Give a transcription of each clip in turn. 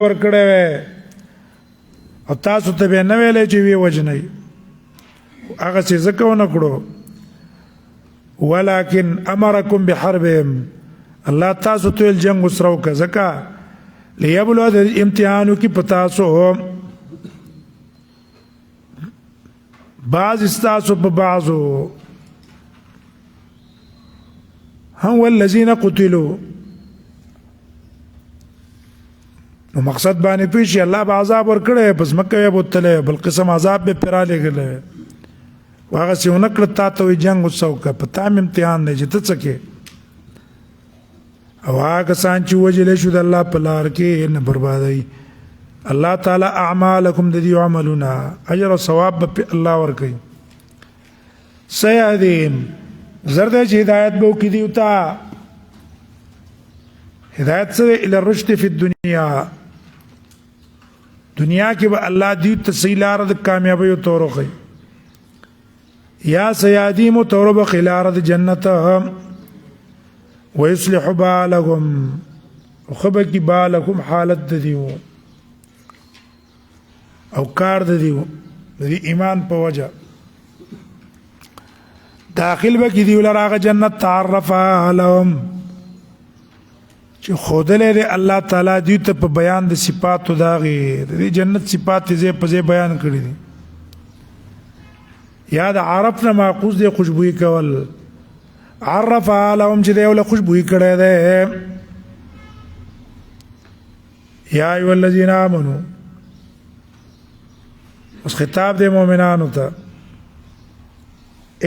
ورکړی وی او تاسو ته به نه ویلی چې ویې وژنئ هغسې ځکه ونه کړو ولکن امرکم بحربهم الله تاسو ته ویل جنګ ورسره وکړه ځکه لیبلو د امتحان وکړي په تاسو بعض ستاسو په بعضو هم والذین قتلوا نو مقصد باندې پیشي الله به عذاب ورکړی پس مکه یې بوتلی بل قسم عذاب به پرا لېږلی هغسې ونه کړه تا ته وایي جنګ ورسره وکړه په تا هم امتحان دی چې ته څه کې او هغه کسان چې وژلی شو د الله په لار کې نه بربادوي الله تعالی اعمالکم د دې عملونه اجر او ثواب به الله ورکوي سیهدیم زر دی چې هدایت به وکړي دوی ته هدایت څه دی الی الرشد فی الدنیا دنیا کې به الله دوی ته صحیح لاره د کامیابۍ طور وښیي یا سیهدیم طور به ښي لاره د جنت ویصلح بالکم ښه به کړي بالکم حالت د دیو او کار د دیو د دې ایمان په وجه داخل به کړي دیو لره هغه جنت تعرف لهم چې ښودلی دی الله تعالی دوی ته په بیان د صفاتو د هغې د دې جنت صفات یې ځای په ځای بیان کړي دي یا د عرف نه معقوس دی خوشبویي کول عرف لهم چې دی یو له خوشبویي کړی دی یا ایها الذین آمنو اوس خطاب دی مؤمنانو ته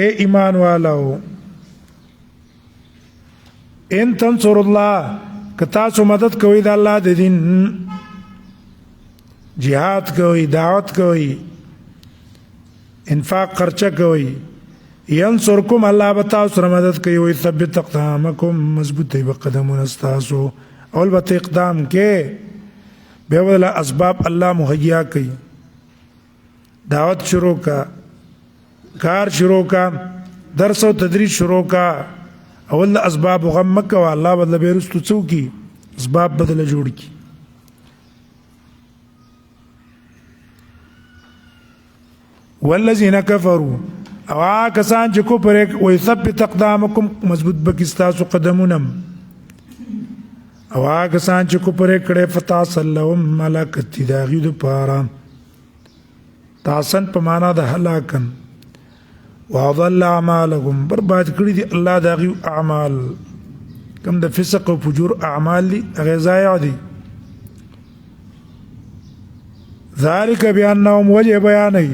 اے ایمان والو ان تنصر الله که تاسو مدد کوئ د الله د دین جهاد کوئ دعوت کوئ انفاق خرچه کوئ ینصرکم الله به تاسو سره مدد کوي ویثبت اقدامکم مضبوطوي به قدمونه ستاسو اول به اقدام کې بیا به اسباب الله مهیا کوي دعوت شروع کا کار شروع کا درس او تدریس شروع کا اول اسباب غم مکه او الله بدل به رستو څوکي اسباب بدل جوړ کی والذین کفروا او کسان چې کفر وي ثبت اقدامکم مضبوط بکستاسو قدمونم او کسان چې کفر کړي فتاسلهم ملکت داغي د پاره تاسن په معنا د هلاکن واضل اعمالهم برباد کړی دي الله داغي اعمال کم د فسق او فجور اعمال دي غذايا دي ذلك بانهم وجه بیانای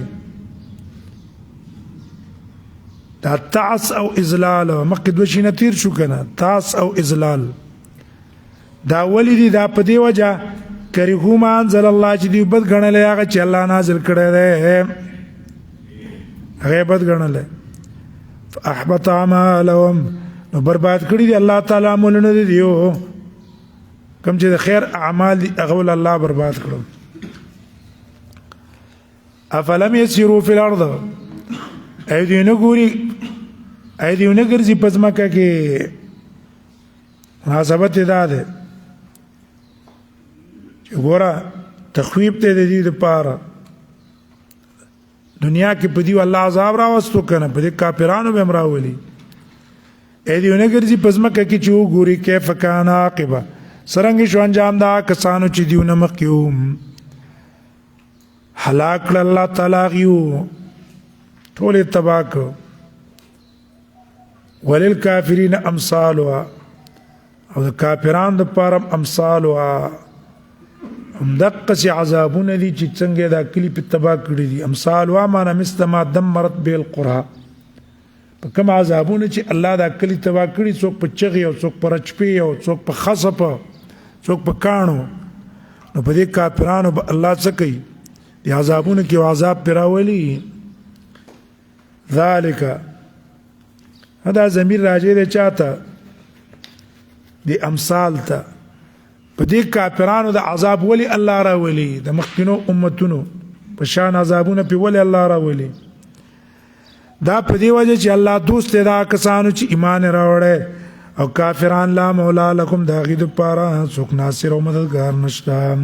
دا تعس او ازلال مکه دوه شي نتیر شو کنه تعس او ازلال دا ولید دا په دی وجه کریهو ما انزل الله چې دی بد غنل هغه چې الله نازل کړی دی هغه بد غنل احبط اعمالهم نو برباد کړی دی الله تعالی عملونه دیو کوم چې د خیر اعمال دی هغه الله برباد کړو افلم يسيروا في الارض ایدیونه ګوري ایدیونه ګرځي پزماکه کې مناسبت دا ده چې ګوره تخویب ته د دې لپاره دنیا کې په دې الله عذاب راوستو کنه په دې کافرانو به امراولي ایدیونه ګرځي پزماکه کې چې وګوري کیف کان عاقبه سرنګ شو انجام دا کسانو چې دیونه مخکیوم هلاک الله تعالی غيو ټول تباک وللکافرین امثالها او د کافرانو د پاره امثالها هم دقه سي عذابونه دي چې څنګه دا کلی په تبا کړی دي امثالها معنا مستما دمرت به القرى په کوم عذابونه چې الله دا کلی تبا کړی څوک په چغي او څوک په رچپی او څوک په خصپ څوک په کانو نو په دې کافرانو به الله څه کوي دي عذابونه کې عذاب پراولي ذالک هدا ضمیر راځي د چاته د امثال ته په دې کافرانو د عذاب ولی الله را ولی د مخکینو امتونو په شان عذابونه په ولی الله را ولی دا په دې وجه چې الله دوست دا کسانو چې ایمان راوړي او کافران لا مولا لكم دا غید پارا څوک ناصر او مددگار نشته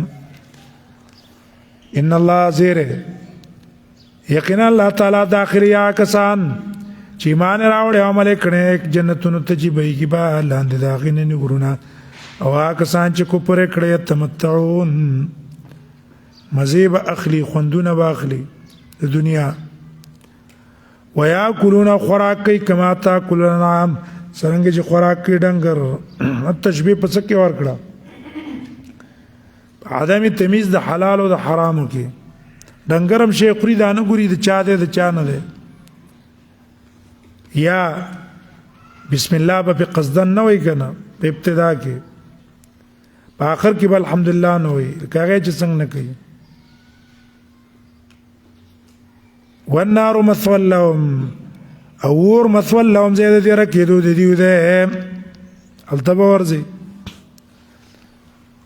ان الله زیره یقینا الله تعالی داخلي کسان چې ایمان راوړي عمل کړي جنتونو ته چې بهږي به لاندې د هغې نه غرونه او هغه کسان چې کفر کړی تمتعون مزې به اخلي خوندونه به اخلي د دنیا ویاکلون خوراک کوي کما تاکل الانعام څرنګه چې خوراک کوي ډنګر تشبیه په څه کې ورکړه عدم تمیز د حلال او د حرامو کې ډنګرم شي خوري دا نه ګوري د چا دی د چا نه دی یا بسم الله به قصدن نه وي کنه په ابتدا کې په آخر کې به الحمدلله نه وي کاغه چې څنګه نه کوي والنار مثوى لهم اور مثوى لهم زي دې رکیدو د دیو ده التبه ورزي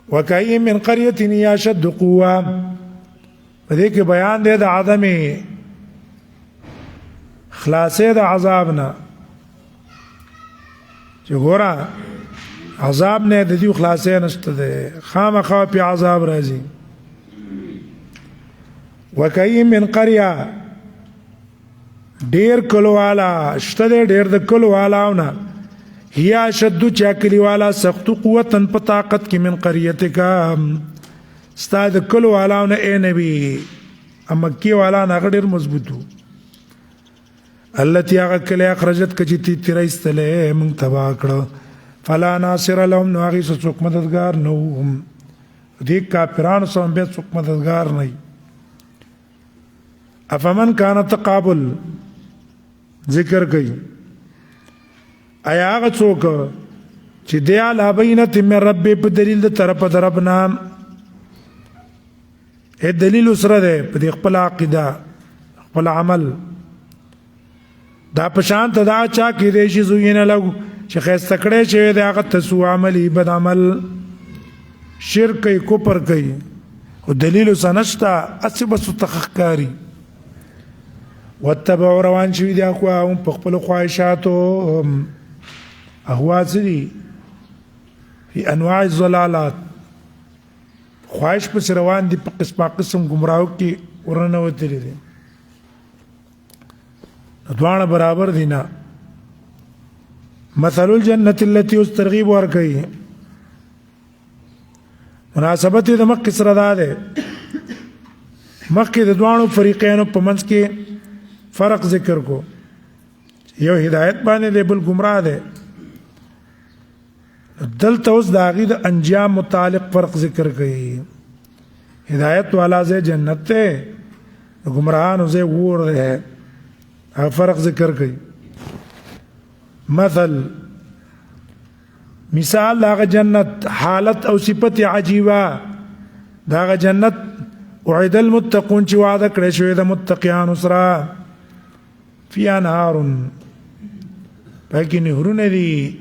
وكأي من قرية هي أشد قوة فدې کې بیان دی د عدم خلاصې د عذابنا چې ګوره عذاب نه د دې خلاصې نشته ده خامخا په عذاب راځي وكأي من قرية ډیر کلوالا شته ډیر د کلوالاونه هي شد چا کلیوالا سخت قوتن په طاقت کې من قريتک استاد کلوالاونه اے نبی امکی والا نه ډیر مضبوطو التي اغکل اخرجت کجتی تیرایستله من تبا کړه فلا ناصر لهم نو هغه څوک مددگار نو دې کافرانو سم به څوک مددگار نه افمن کان تقابل ذکر کوي ایا هغه څوک چې دی علا بینت من رب په دلیل د طرف دربنا اې دلیل سره ده په خپل عقیده خپل عمل دا پشان ته دا چا کې دی چې زوینه لګو چې خسته کړي چې دا هغه تسو عملي بد عمل شرک کوي کفر کوي او دلیل سنشتا اسبه تخکاری واتبعوا روان شوي دي اخواهم په خپل خواهشاتو اهوا سدي في انواع الضلالات خواهش په روان دي په قسم گمراهو کې ورنه وتلي دي دوانه برابر دي نه مثل الجنة التي يسترغب ورکي مناسبت د مکه سره ده مکه د دوانو فریقینو په منځ کې فرق ذکر کو یو هدایت باندې دی بل گمراه دی دلته اوس د هغې د انجام متعلق فرق ذکر کوي هدایت والا ځای جنت دی د گمراهانو ځای اور دی هغه فرق ذکر کوي مثال د هغه جنت حالت او صفت عجیبه د هغه جنت وعد المتقون چې وعده کړی شوی د متقیانو سره فی انهار پاکی نهرونه دي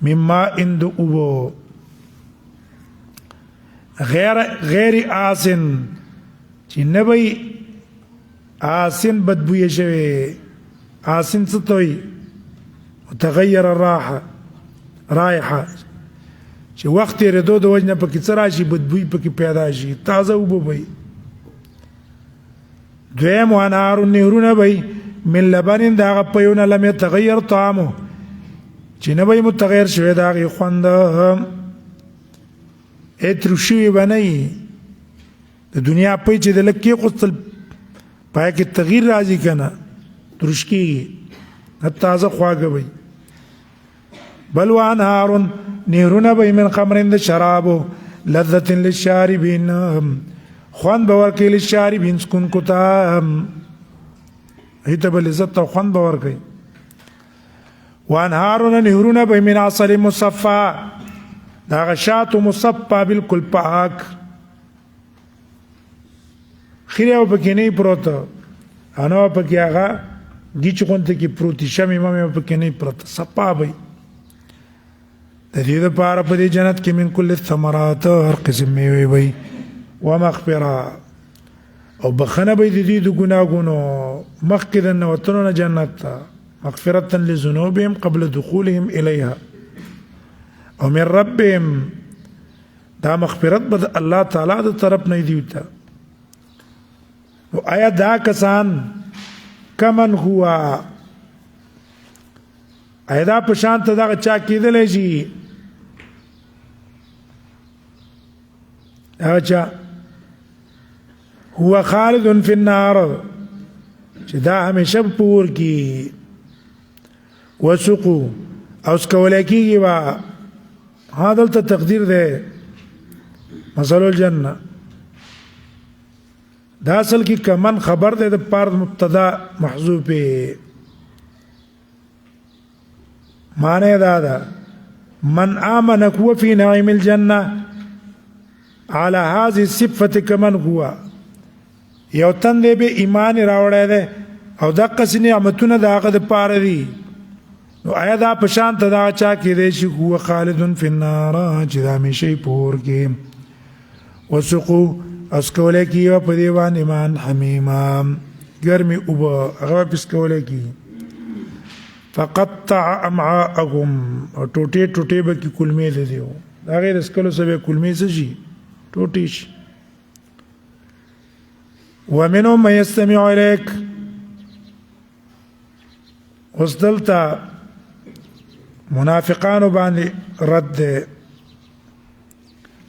مما اند اوبو غیر آسن چې نبی آسن بدبوی شوی آسن ستوي متغیر الراحه رائحه چې وخت ردو د وجنه پکې څه راشي بدبوی پکې پیدا شي تازه اوبو وي دویم وانهار نهرونه وي من لبن دا غپيونه لم يتغير طعمه چې نه وي متغیر شوی دا غي خوند اترشوی بنئ د دنیا په چې د لکې قتل پای کې تغییر راځي کنه ترشکی تازه خواږه وي بل وانهار نهرونه وي من خمر د شرابو لذة للشاربين خوان باور کوي للشاربين سكون کوتا ایته بل عزت او خوان باور کوي وانهارون نهرون به من عسل مصفى دا غشات مصفى بالکل پاک خیره پکې نه پروت انو پکې هغه گیچ کونته کې پروتي شمه مې پکې نه پروت صفا به د دې لپاره په دې جنت کې من کل الثمرات هر قسم میوه وي ومغفرة او بخنه به دې د ګناګونو مخکې د نوتنو جنت ته مغفرة لذنوبهم قبل دخولهم إليها او من ربهم دا مغفرت بد الله تعالی د طرف نه دیوتا آیا دا کسان کمن هوا آیا دا په شان ته دغه چا کېدلی شي هغه چا هو خالد فی النار چې دا همیشه په اور کې وسقو او سکولی کېږي به ها دلته تقدیر دی مثل الجنه دا اصل کې کمن خبر دی د پار مبتدا محذوف معنی دا ده من آمن هو في نعيم الجنه على هذه الصفه كمن هو یو تن دی به ایمان راوړی دی او دغه څه نعمتونه د هغه د پاره دي نو آیا دا په شان ته دا چا کېدی شي هو خالد فی النار چې دا همیشه په اور کې وسقو اسکولی کېږي په دې باندې ایمان حمیما ګرمې اوبه هغه به اسکولی کېږي فقطع امعاءهم او ټوټې ټوټې به کې کلمې د دې د هغې د څکلو څه به کلمې څه شي ټوټې شي ومنهم من يستمع إليك اوس دلته منافقانو باندې رد دی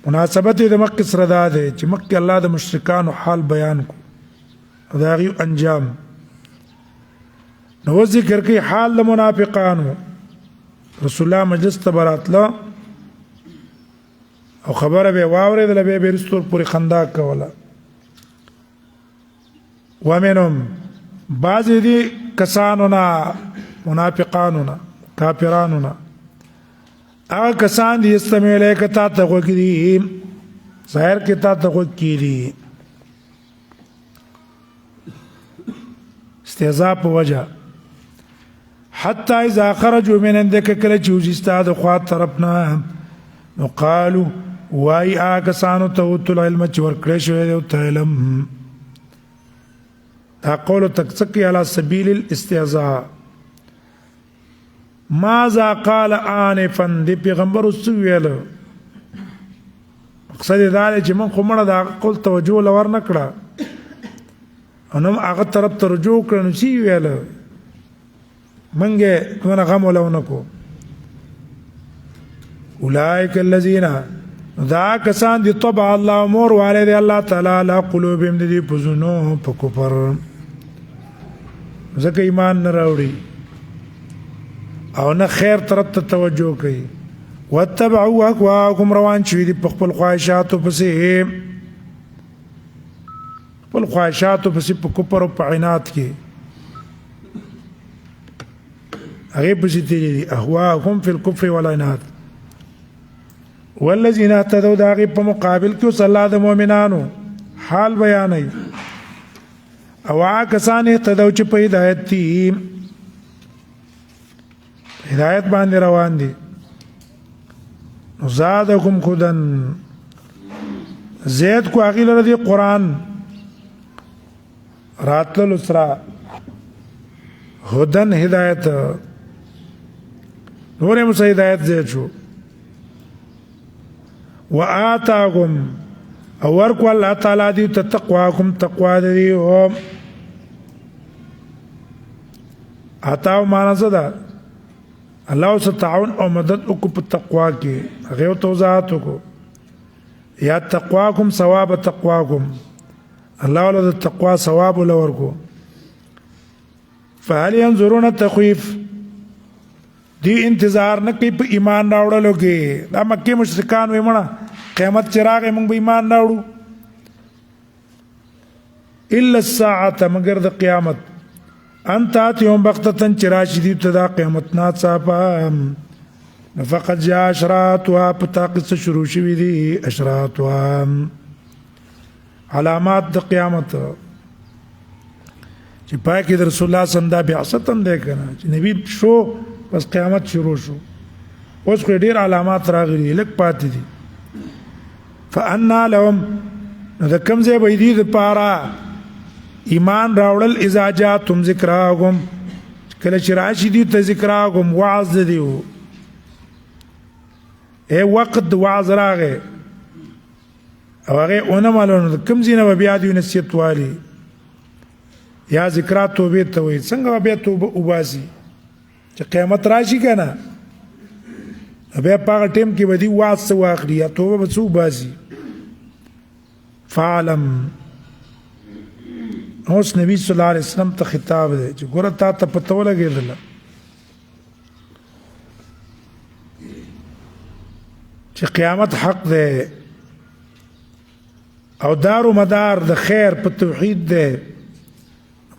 مناسبت د مکې سره دا دی چې مکې الله د مشرکانو حال بیان کو او د هغوی انجام نو ذکر کوي حال د منافقانو رسول الله مجلس ته به راتله او خبره به یې واورېدله بیا به یې رستور پورې خندا کوله ومنهم بعضې دي کسانو نه منافقانو نه کافرانو نه هغه کسان دي یستمع الیک تا ته غوږ دي ظاهر کې تا ته غوږ کېدي استهزاء په وجه حتی اذا خرجوا من عندك کله چې وځي ستا د خوا طرف نه نو قالو وایي هغه کسانو ته اوتو العلم چې ورکړی شوی دی ورته علم دا قول تکسکی علی سبیل الاستهزاء ماذا قال آنفا دی پیغمبر سو ویل مقصد دا دی چې من خو مړه د هغه قول توجه له ور نه کړه او نو هغه طرف ته رجوع کړه نو څه ویل موږ یې دونه غم وله ونه کړو اولئک الذین دا کسان دي طبع الله مور والی دی الله تعالی علی قلوبهم د دې په زړونو په کفر ځکه ایمان نه راوړي او نه خیر طرف ته توجه کوي واتبعوا اهواءهم روان شوي دي په خپل خواهشاتو پسې خپل خواهشاتو پسې په کفر او په عناد کې هغې پسې تېرې دي اهواءهم فی الکفر والعناد والذین اهتدوا د هغې په مقابل کې اوس الله د مؤمنانو حال بیانوي او هغه کسان اهتدوا چې په هدایت دي هدایت باندې روان دي نو زادکم هدن زید کو هغې لره دې قرآن راتللو سره هدن هدایت نور یې موسی هدایت زید شو وآتاكم او ورکو الله تعالی دی ته تقواکم تقوا دی او آتاو معنا څه ده الله سره تعاون او مدد وکړو په تقوا کې هغه توضاحات وکړو یا تقواکم ثواب تقواکم الله له تقوا ثواب ورکو فهل ينظرون التخويف دی انتظار نه کوي په ایمان راوړلو کې دا مکه مشرکان وي مړه قیامت چې راغی موږ به ایمان راوړو الا الساعه مگر د قیامت انت اتيهم بغتة چې راشي دي ته دا قیامت ناڅاپه فقط جاء اشراطها په تاقص شروع شوي دي اشراطها علامات د قیامت چې پای کې د رسول الله صلی الله علیه وسلم دا بعثت هم دی که نه چې نبی شو بس قیامت شروع شو اوس خو ډېر علامات راغلي لږ پاتې دي فانا لهم نو د کوم ځای به دي دپاره ایمان راوړل اذا جاءتهم ذکراهم کله چې راشي دي ته ذکراهم وعظ د دي وقت د وعظ راغی او هغې ونه مالو نو د کوم ځای نه به بیا دوی نصیحت والي یا ذکرات توبه ته وایي څنګه بیا توبه وباسي چې قیامت راشي که نه بیا په هغه ټیم کې به دي واز څه واخلي یا توبه به څه وباسي فعلم اوس نبی صلی الله علیه وسلم ته خطاب دی چې ګوره تا ته پته ولګېدله چې قیامت حق دی او دار و مدار د خیر په توحید دی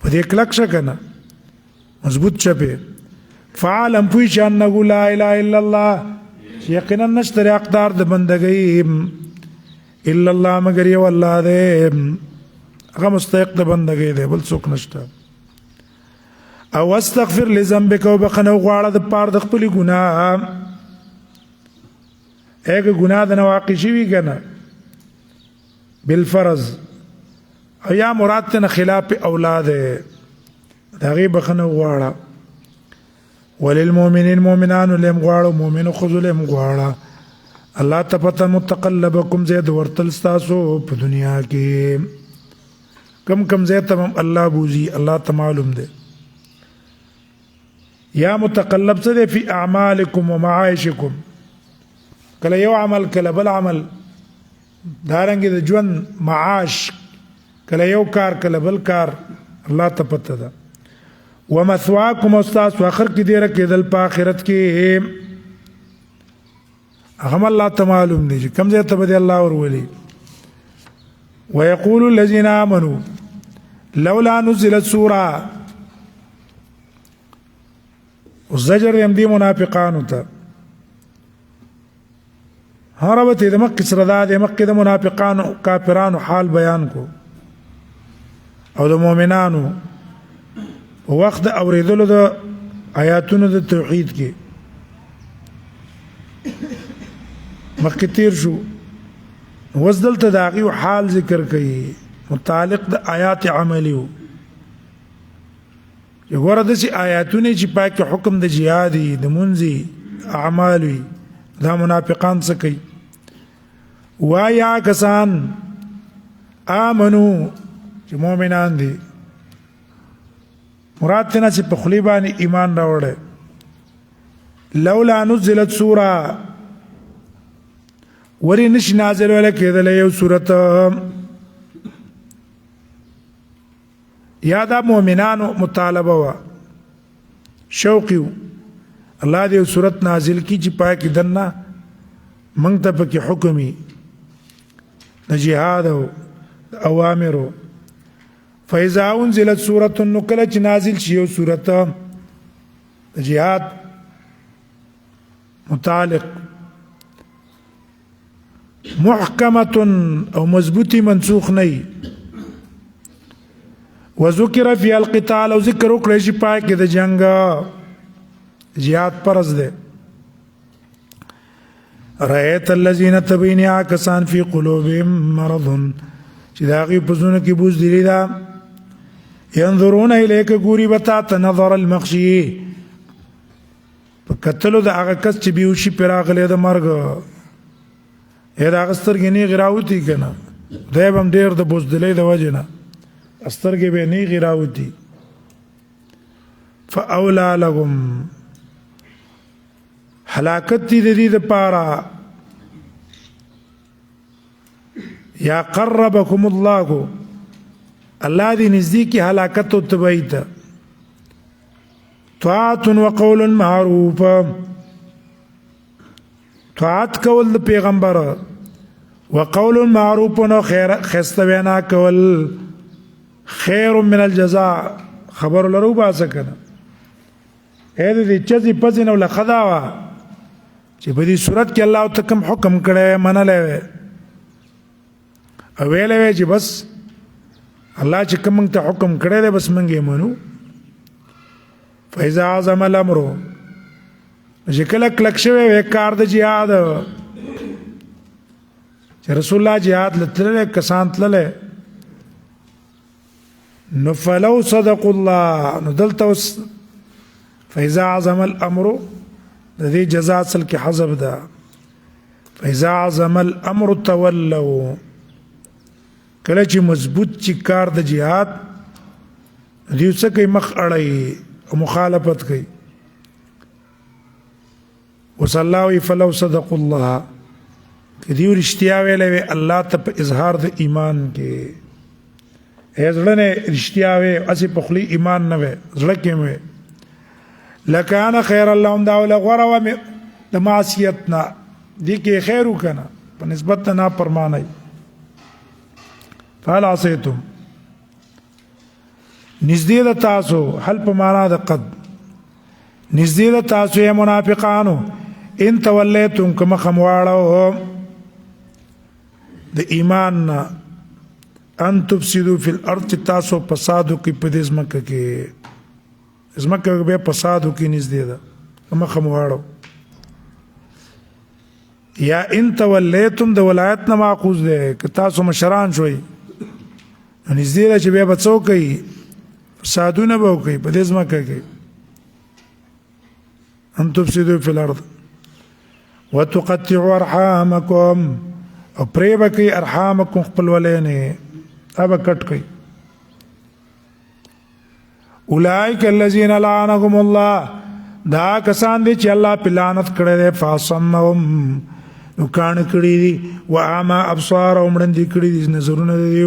په دې کلک شه که نه مضبوط شه پې فعلم پوی چې انه لا اله الا الله چې یقینا نشته حقدار د بندګۍ الا الله مگر یو الله دی هغه مستحق د بندګۍ دی بل څوک نشته او استغفر لذنبک او بخنه غواړه د پاره د خپل ګناه اګه ګناه د واقع شوی کنه بالفرض او یا مراد ته خلاف اولاد دا غي بخنه غواړه وللمؤمنین مؤمنان لم غواړه مؤمن خذ لم غواړه الله تپته متقلبکم زید ورتل تاسو په دنیا کې کم زید تمام الله بوزي الله ته معلوم ده یا متقلب څه ده فی اعمالکم ومعاشکم کله یو عمل کله بل عمل دارنګ د ژوند معاش کله یو کار کله بل کار الله ته پته ده ومثواکم استاس اخر کې ډیره کېدل په آخرت کې هغه الله ته معلوم دي چې کوم ځای ته به الله ورولي ويقول الذين آمنوا لولا نزلت سوره والزجر يمدي منافقان ته هربت د مکه سره د مکه د منافقانو کافرانو حال بیان کو او د مؤمنانو وخت اوریدلو د آیاتونو د توحید کې مکه تیر شو وزدلته داغي حال ذکر کړي متعلق د آیات عملیو یو ورته چې آیاتونه چې پاک حکم د جهادي د منځي اعمالي دا منافقان څه کوي وایا کسان امنو چې مؤمنان دي مراد ته چې په خلی باندې ایمان راوړل لولا نزلت سوره وری نش نازل ولا کېدل یو سورته یا دا مؤمنانو مطالبه وا شوقیو الله دې سورت نازل کی چې پای کې دنه مونږ ته پکې حکمي د جهاد او اوامرو فاذا انزلت سوره نکله چې نازل شي یو سورت د جهاد متعلق محکمه او مضبوطی منسوخ نه وذکر فی القتال او ذکر وکړي چې پای کې د جنگ جهاد پرز ده رایت الذین تبینیا کسان فی قلوبهم مرض چې داغي پزونه کې بوز دی دا ينظرون الیک ګوري بتا تنظر المخشی فکتلو د هغه کس چې بیوشي پراغله د مرګ هر هغه سترګې نه غراوتی کنه دای بم ډیر د بوزدلې د وجنه استرګې به نه غراوتی فاولا لهم هلاکت دې دې د پاره یا قربکم الله الله دې نزدیکی هلاکت او تبعید طاعت وقول معروف طاعت کول د پیغمبر وقول معروف نو خیر خسته وینا کول خیر من الجزاء خبر لرو باسه کنه اې دې چې پځنه ول خداوا چې په دې صورت کې الله تعالی کوم حکم کړي منلې او ویلې چې بس الله چې کوم ته حکم کړي بس منګې منو فاذا اعظم الامر چې کله کلک شوی کار د jihad چې رسول الله jihad لته کسان تلله نو فلو صدق الله نو دلته فاذا اعظم الامر د دې جزاء اصل کې حذف ده فاذا اعظم الامر تولوا کله چې مضبوط چې کار د jihad دیو څه کوي مخ اړوي او مخالفت کوي. وصلی الله وی فلو صدق الله که دیو رښتیا ویلې وي الله ته په اظهار د ایمان کې زړه نه رښتیا وي اسی په خلی ایمان نه وي زړه کې وي لکان خیر اللهم دا ول غره و د معصیتنا دي کې خیر وکنه په نسبت نه پرمانای. فهل عصیتم نزدې د تاسو حل په معنا د قد نزدې د تاسو یې منافقانو ان تولیتم کما خمواړو د ایمان ان تفسدوا فی الارض تاسو فسادو کې په دې ځمکه کې ځمکه به فسادو کې نږدې ده کما خمواړو یا ان تولیتم د ولایت نه ماخوذ ده که تاسو مشران شوي نږدې ده چې به بچو کوي فسادونه به کوي په دې ځمکه کې ان تفسدوا فی الارض وتقطعوا ارحامکم او پرې بکی ارحامکم خپل ولینه اب کټ کوي. اولئک الذین لعنهم الله دا کسان دي چې الله په لعنت کړي دي فاصمهم نو کان کړي دي واما ابصارهم وړاندې کړي دي نظرونه دي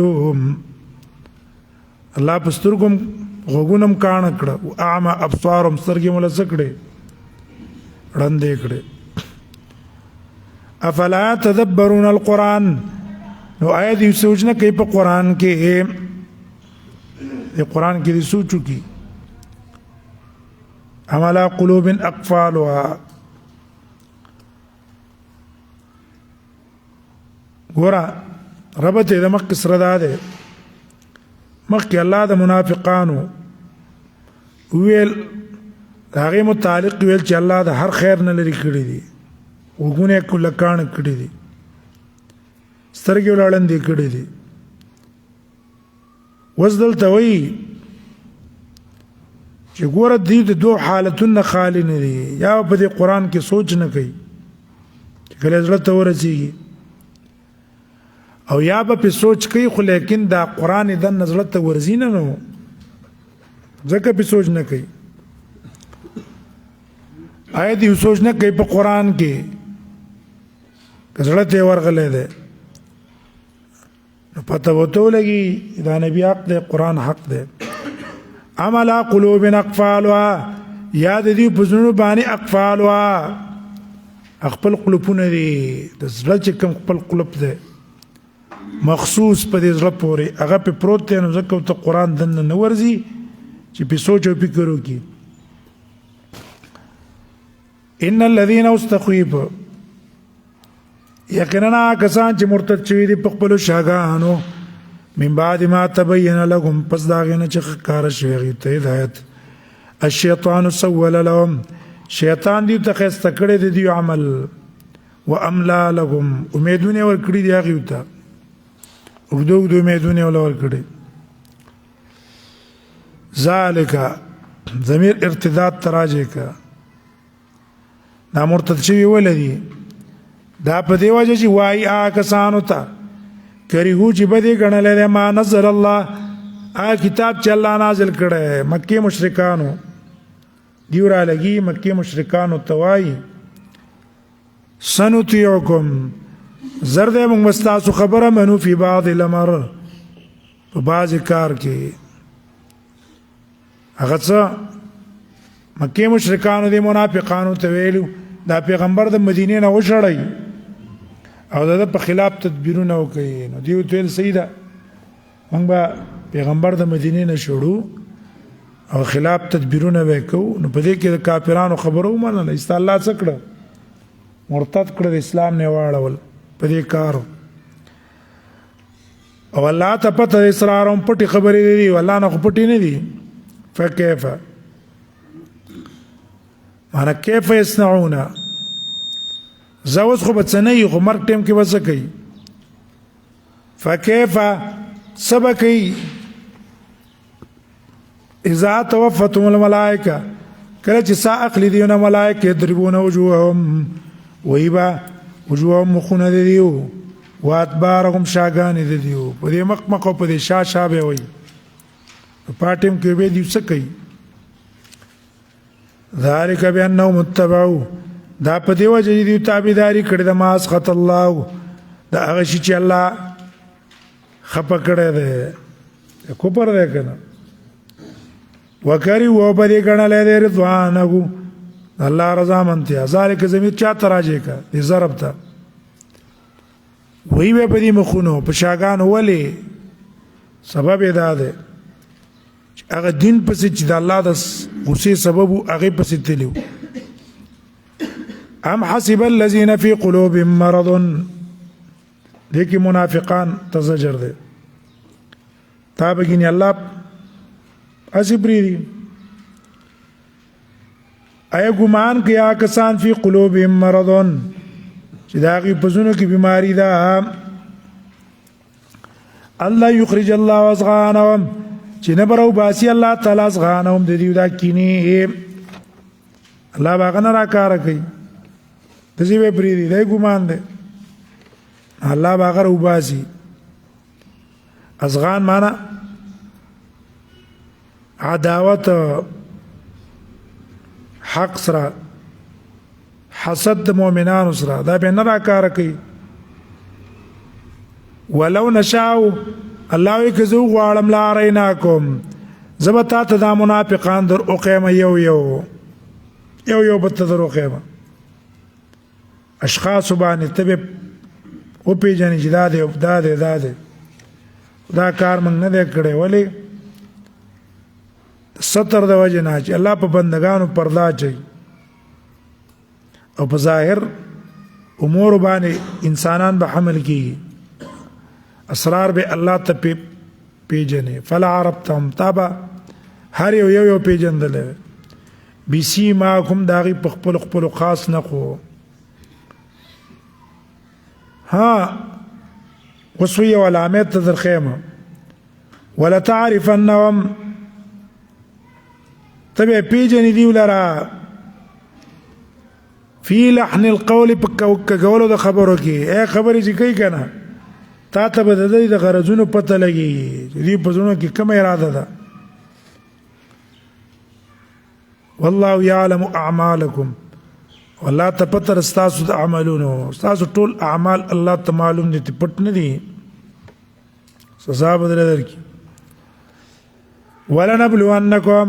الله پسترګم غوګونم کان کړه واما ابصارهم سترګې مل سکړي وړاندې کړي. افلا تدبرون القرآن نو آیا دی سوچ نه کوي په قرآن کې د قرآن کې دی سوچو کی عملا قلوب اقفالها ګورا ربط د مخ سره ده مخکې الله د منافقانو ویل هغه متعلق ویل چې الله د هر خیر نه لري کړی دي وګونه کله کان کړی دي سترګې ولاړندې کړی دي وزدل توي چې ګوره دې د دوه حالتونو خالی نه دي یا په دې قران کې سوچ نه کوي چې کله زړه ته ورسیږي او یا په سوچ کوي خو لیکن دا قران د نظر ته ورزینه نو ځکه په سوچ نه کوي. آیا دې سوچ نه کوي په قران کې کزړه ته ورغلې ده نو پته وته لګي دا نبی حق ده قران حق ده. عمل قلوب اقفالها یاد دې پزونو باندې اقفالها خپل قلوبونه دي د زړه چې کوم خپل قلوب ده مخصوص په دې زړه پورې هغه په پروت دی نو ځکه ته قران دنه نه ورزي چې په سوچ او فکر وکړي. ان الذين استخيفوا یقینا کسان چې مرتد شوي دي په خپل شاګانو من بعد ما تبين لهم پس داغه چې کار شوی ته هدایت الشیطان سول لهم شیطان دې ته خسته کړی دی عمل واملا لهم امیدونه ور کړی دی هغه ته وګدو امیدونه ور کړی. ذالک ضمیر ارتداد تراجه کا دا مرتد شوی ولدي دا په دی وجه چې وای کسانو ته کریغو چې بده غنل ما نزل الله کتاب چې الله نازل کړي مکه مشرکانو دیورا لګي مکه مشرکانو توای سنطيعكم زرد موږ مستاسو خبره منو فی بعض الامر په بعض کار کې هغه څه مکه مشرکانو د منافقانو ته ویلو دا پیغمبر د مدینه نه وشړی او دا په خلاف تدبیرونه وکړي نو دیو تل سیدا موږ به پیغمبر د مدینه نه شړو او خلاف تدبیرونه وکړو نو په دې کې د کافرانو خبرو منل است الله څکړه مرتد کړ د اسلام نه واړول په دې کار او الله ته پته اسرارم پټي خبرې دي والله نه پټي نه دي فكيف معنا كيف يصنعون زوس خو بچنی خو مرګ ټیم کې وځه کوي فكيف سبقي اذا توفتهم الملائکه کله چې سا اخلي دیونه ملائکه دربونه وجوههم ويبا وجوههم مخونه دیو واتبارهم شاګان دیو په دې مخ په دې شا به وي پاتم کې به دې څه کوي ذالک بانهم اتبعوا دا په دی وجه دې تابعداري کړې د ما اسخط الله دا هغه شي چې الله خپه کړی دی کوپر دی کنه وکری و په دې غنل دې رضوانه الله رضا منته ذالک زمیر چا تراجه کا دې ضرب ته وی به په دې مخونو په شاګان ولې سبب ادا ده هغه دین پسې چې د الله د غصې سبب هغه پسې تلو ام حسب الذين في قلوبهم مرض دغه منافقان تزجر ده تابګین الله اسبری اي ګمان کیا کسان فی قلوبهم مرض چې داغي پزونو کې بیماری ده الله یخرج الله اصغانهم چې نه برو باسي الله تعالی اصغانهم د دې دا کینی الله باغ نه راکار کوي د دې به پری دی ګمان ده الله باغ رو باسي اصغان معنا عداوت حق سره حسد د مؤمنانو سره دا به نه راکار کوي ولو نشاء الله یکزو غوالم لا ریناکم زبتا ته دا منافقان در او قیمه یو بت در او قیمه اشخاص باندې تبه او پیجن جداد دا کار موږ نه دی کړی ولی ستر د وجه نه چې الله په بندگانو پردا چي او په ظاهر امور باندې انسانان به حمل کیږي اسرار به الله ته پیجنې فلا عربتهم تابا هر یو پیجندل بسی ما کوم داغي په خپل خاص نه خو ها وسويه علامات تذر خيمه ولا تعرفنهم تبع پیجن دی ولرا فی لحن القول کولو د خبرو کې اے خبرې چې کوي کنه تا ته به د دې د غرضونو پته لګي دې په زونو کې کوم اراده ده والله يعلم اعمالكم والله ته پته استاسو د اعمالونو استاسو ټول اعمال الله ته معلوم دي پټ نه دي سزا بدل درکې ولنبلونکم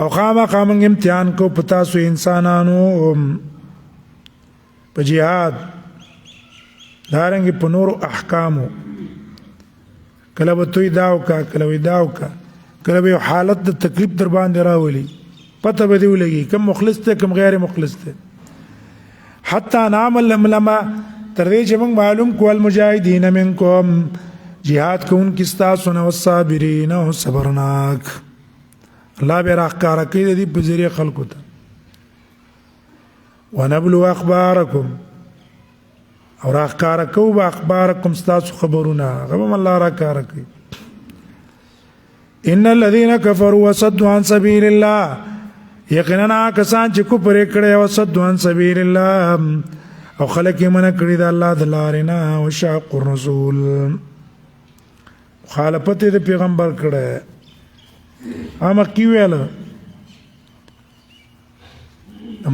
او خامخا امتحان کو پتا سو انسانانو په جهاد دارنګ په نور احکامو کله به توي داو کا کله به حالت د تکلیف در باندې راولي پته به دی ولګي کم مخلص ته کم غیر مخلص ته حتی نعمل لما تر دې چې موږ معلوم کول مجاهدین منکم جهاد کوون کستا سن او صابرین او صبرناک الله به راخاره کوي د په ذریعہ خلقو ته ونبلو اخبارکم او راخاره کو با اخبارکم تاسو خبرونه غو الله راخاره کوي ان الذين كفروا وصدوا عن سبيل الله یقینا کسان چې کفر کړي او صدوا عن سبيل الله او خلک یې منع کړی د الله د لارې نه او شاق الرسول مخالفت د پیغمبر کړي اما کی ویل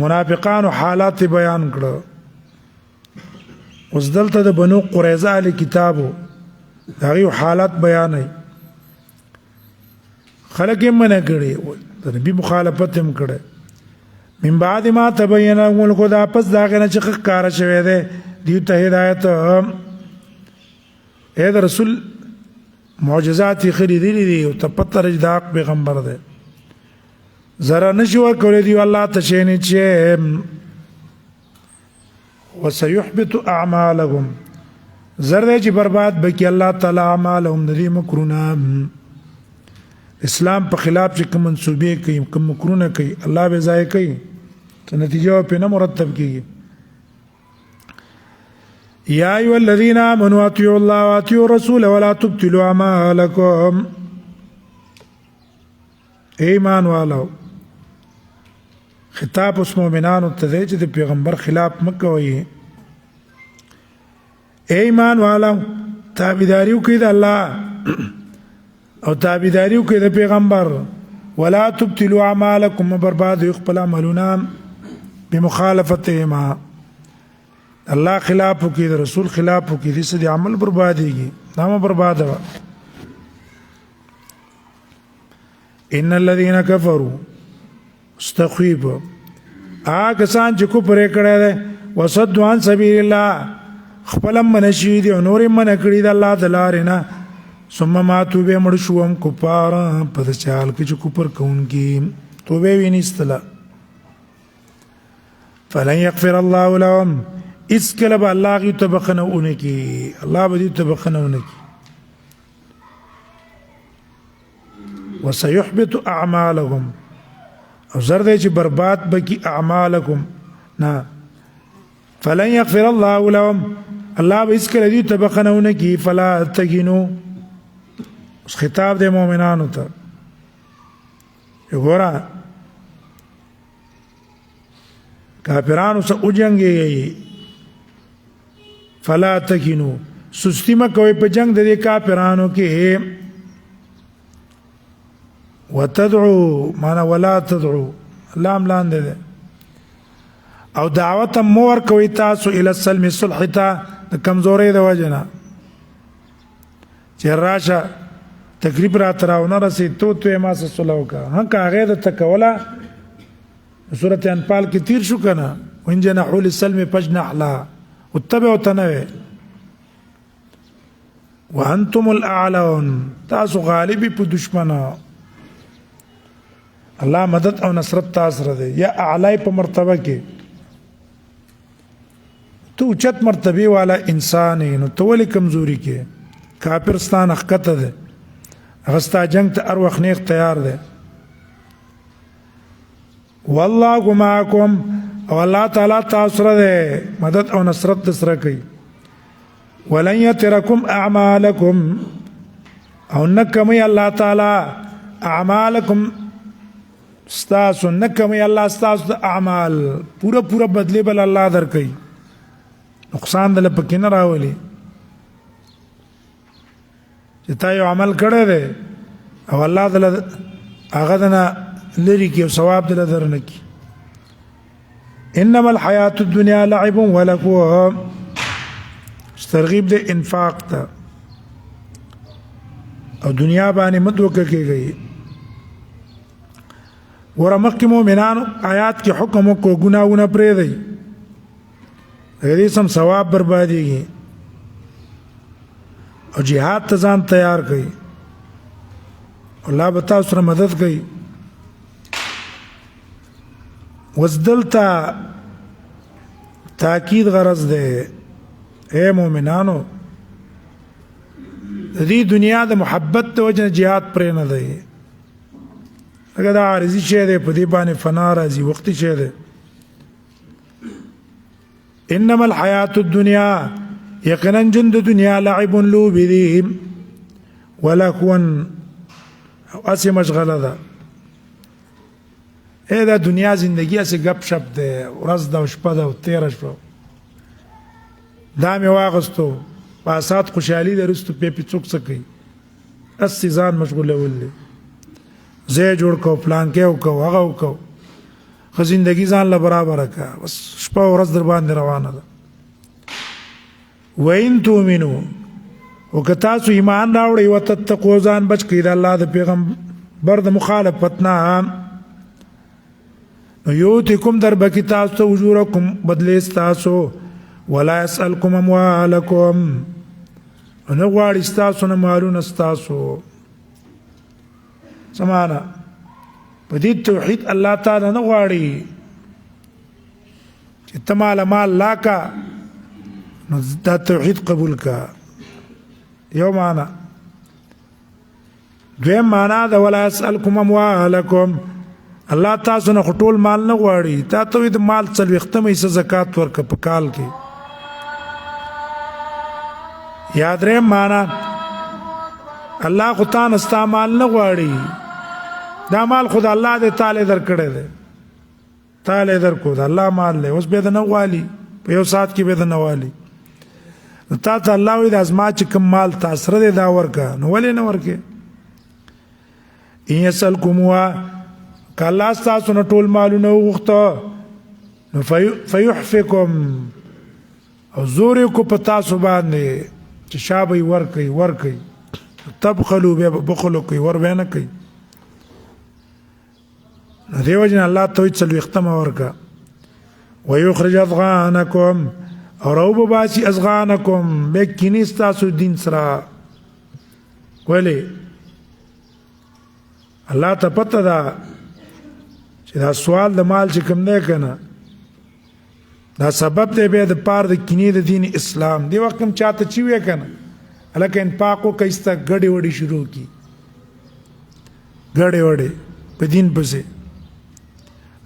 منافقانو حالات بیان کړه اوس دلته د بنو قریظه علی کتابو هغه حالات بیانای خلک یې منع کړي د نبی مخالفت هم کړي من بعد ما تبین لهم الهدى پس داغه نه چې ښکارا شوی دی دیو ته هدایت اے رسول معجزات خریدلی دي او ته پتر اجداق پیغمبر دی زرا نشو کولې دی الله ته شینې چې وسيحبط اعمالهم زرد چې برباد بکی الله تعالی اعمالهم د دې مکرونه اسلام په خلاف چې کوم منسوبې کوي کوم مکرونه کوي الله به ځای کوي ته نتیجه په نه مرتب کیږي یا ایو الذین آمنوا اطیعوا الله واطیعوا الرسول ولا تبطلوا اعمالکم ایمان والو خطاب اوس مؤمنانو ته دی چې د پیغمبر خلاف مکوئ ایمان والو تابعداري وکړئ د الله او تابعداري وکړي د پیغمبر ولا تبتلوا اعمالكم برباد يخبل عملنا بمخالفتهما الله خلاف وکړي د رسول خلاف وکړي دې سړي عمل برباديږي نامه برباد وا ان الذين كفروا استخيبوا کسان چې کوپر کړه ده وصدوا عن سبيل الله خپل منشي دي نور من کړی د الله د لارې نه ثم ماتوا به مړ شوم کوپار په چال کې چې کوپر کوونکی توبه وینستله فلن يغفر الله لهم اس کلب الله غي تبخنه اونکی الله به دې تبخنه اونکی وسيحبط اعمالهم او زر دې چې برباد بکی اعمالکم نه فلن يغفر الله لهم الله به اس کله دې تبخنه اونکی فلا تگینو اس خطاب دے مومنانو ته وګوره کافرانو سره اوجنګي فلا تکینو سستی ما کوي په جنگ د کافرانو کې وتدعو معنا ولا تدعو لام لاندې ده او دعوت مور کوي تاسو ال السلم صلح ته د کمزوري د وجنه چې راشه تقریبا را تراونه رسي تو ما سره صلح وکا ها کاغه د تکولا سورۃ انفال کې تیر شو کنه وان جنحوا للسلم فجنح لها واتبعوا تنوي وانتم الاعلون تاسو غالبي په دشمنه الله مدد او نصرت تاسو سره دی یا اعلی په مرتبه کې تو چت مرتبه والا انسان نو تو ولې کمزوري کې کافرستان حقته ده غستا جنگ ته ار وخت نه تیار ده والله معكم او الله تعالی تاسو سره ده مدد او نصرت سره کوي ولن يتركم اعمالكم او نکم الله تعالی اعمالكم استاسو نکم الله استاسو اعمال پورا بدلی بل الله در کوي نقصان دل پکې نه راولي چې تا یو عمل کړی دی او الله دل هغه دنه لري کې ثواب دل درنه کی انما الحیات الدنیا لعب ولهو ترغیب د انفاق ته او دنیا باندې متوکل کېږي ورمخ کې مؤمنانو آیات کې حکم کو ګناونه پرې دی هغه سم ثواب برباديږي او jihad ته ځان تیار کړي الله به تاسو سره مدد کوي وزدلتا تاکید غرض ده اے مومنانو دې دنیا د محبت ته وجه jihad پرې نه دی هغه دا عارضی شی دی په دې باندې فنا راځي وختي شی دی انما الحیات الدنیا یقینا جند دنیا لعب لوب دي ولهو اسی مشغله ده دا دنیا زندگی اسی گپ شپ ده ورځ د شپه ده تیر شو دا مې واغستو پاسات خوشحالي درستو په پڅوک سکی اسی ځان مشغوله ولې زه جوړ کو پلان کې او کو هغه کو خو زندگی ځان له برابر کا بس شپه ورځ در باندې روانه ده وین تؤمنو وکتا سو ایمان راوړی وتتقوا ځان بچ کړئ د الله د پیغمبر د مخالفت نه یوتکم در بکی تاسو اجورکم بدلی تاسو ولا يسألكم اموالکم نو غواړي تاسو نه مالونه تاسو سمانا په دې توحید الله تعالی نه غواړي چې تمال مال لاکا نو دا توحید قبول کا یو معنا دویم معنا دا ولا يسألكم اموالکم الله تاسو نه خټول مال نه غواړي تاسو د مال څلوختمه حصہ زکات ورک په کال کې یاد رې معنا الله خو تاسو استعمال نه غواړي دا مال خود الله دې تعالی درکړي دي تعالی درکو دا الله مال له اوس به نه غواړي په یو سات کې به نه غواړي تا ته الله وي د ازما چې کوم مال تاسو سره دا ورکا نو ولې نه ورکه ان يسألكموها کله تاسو نه ټول مالونه وغوښته نو فیحفکم او زور کو په تاسو باندې چې شابه ورکوي تبخلوا بیا بخلو کوي ور بیان کوي نو دیو جن الله ته څلوختم ورکا ويخرج اضغانکم او روب باسی ازغانکم بکنی ستاسو دین سره ولی الله ته پته ده چې دا سوال د مال چې کوم دی کنه دا سبب دی بیا د پاره د کینې د دین اسلام دی وخت کوم چاته چې وې کنه الکه انفاقو کایسته غړې وړې شروع کی غړې وړې په دین پسې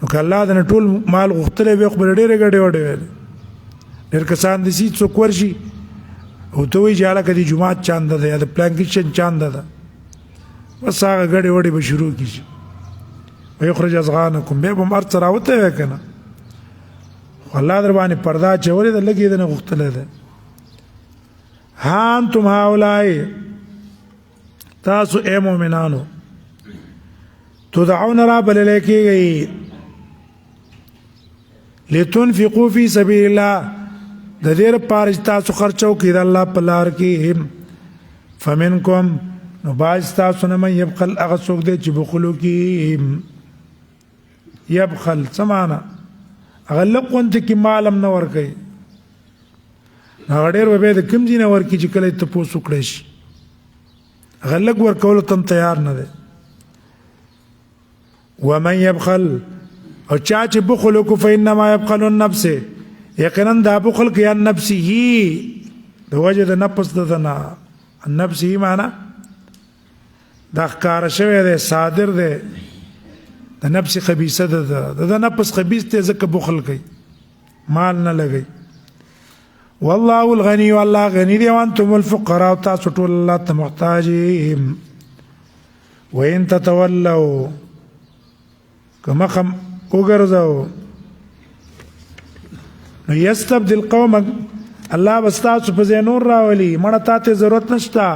نو که الله د ټول مال غوښتلې به خو ډېرې غړې وړې ویل ډېر کسان دي چې څوک ورشي او ته وایي چې هلکه د جومات چانده ده یا د پلانکیشن چانده ده بس هغه غړې وړې به شروع کړي ویخرج اضغانکم بیا به هم هر څه راوتی وی که نه خو الله در باندې پرده اچولې ده لږ یې دنه غوښتلی ده ها انتم هؤلاء تاسو اے مؤمنانو تدعون را بللی کېږئ لتنفقوا فی سبیل الله د دې لپاره چې تاسو خرچه وکړئ د الله په لار کې فمنکم نو بعض تاسو نه من یبخل هغه څوک دی چې بخل وکړي یبخل څه معنا هغه لږ غونډې کې مال هم نه ورکوي هغه ډېر به د کوم ځای نه ورکړي چې کله یې تپوس وکړی شي هغه لږ ورکولو ته هم تیار نه دی ومن یبخل او چا چې بخل وکړو فانما یبخل عن نفسه یقینا دا بخل کوي عن نفسه د وجه د نفس ده نه عن نفسه معنا دا ښکاره شوی دی صادر دی د نفس خبیثه ده د نفس خبیث دی ځکه بخل کوي مال نه لګوي والله الغني والله غني دی وانتم الفقراء تاسو ټول الله ته محتاج وان تتولوا کما خم وګرځاو نو یستبدل قوم الله بستاسو په زینور راولي مړه ته ضرورت نشته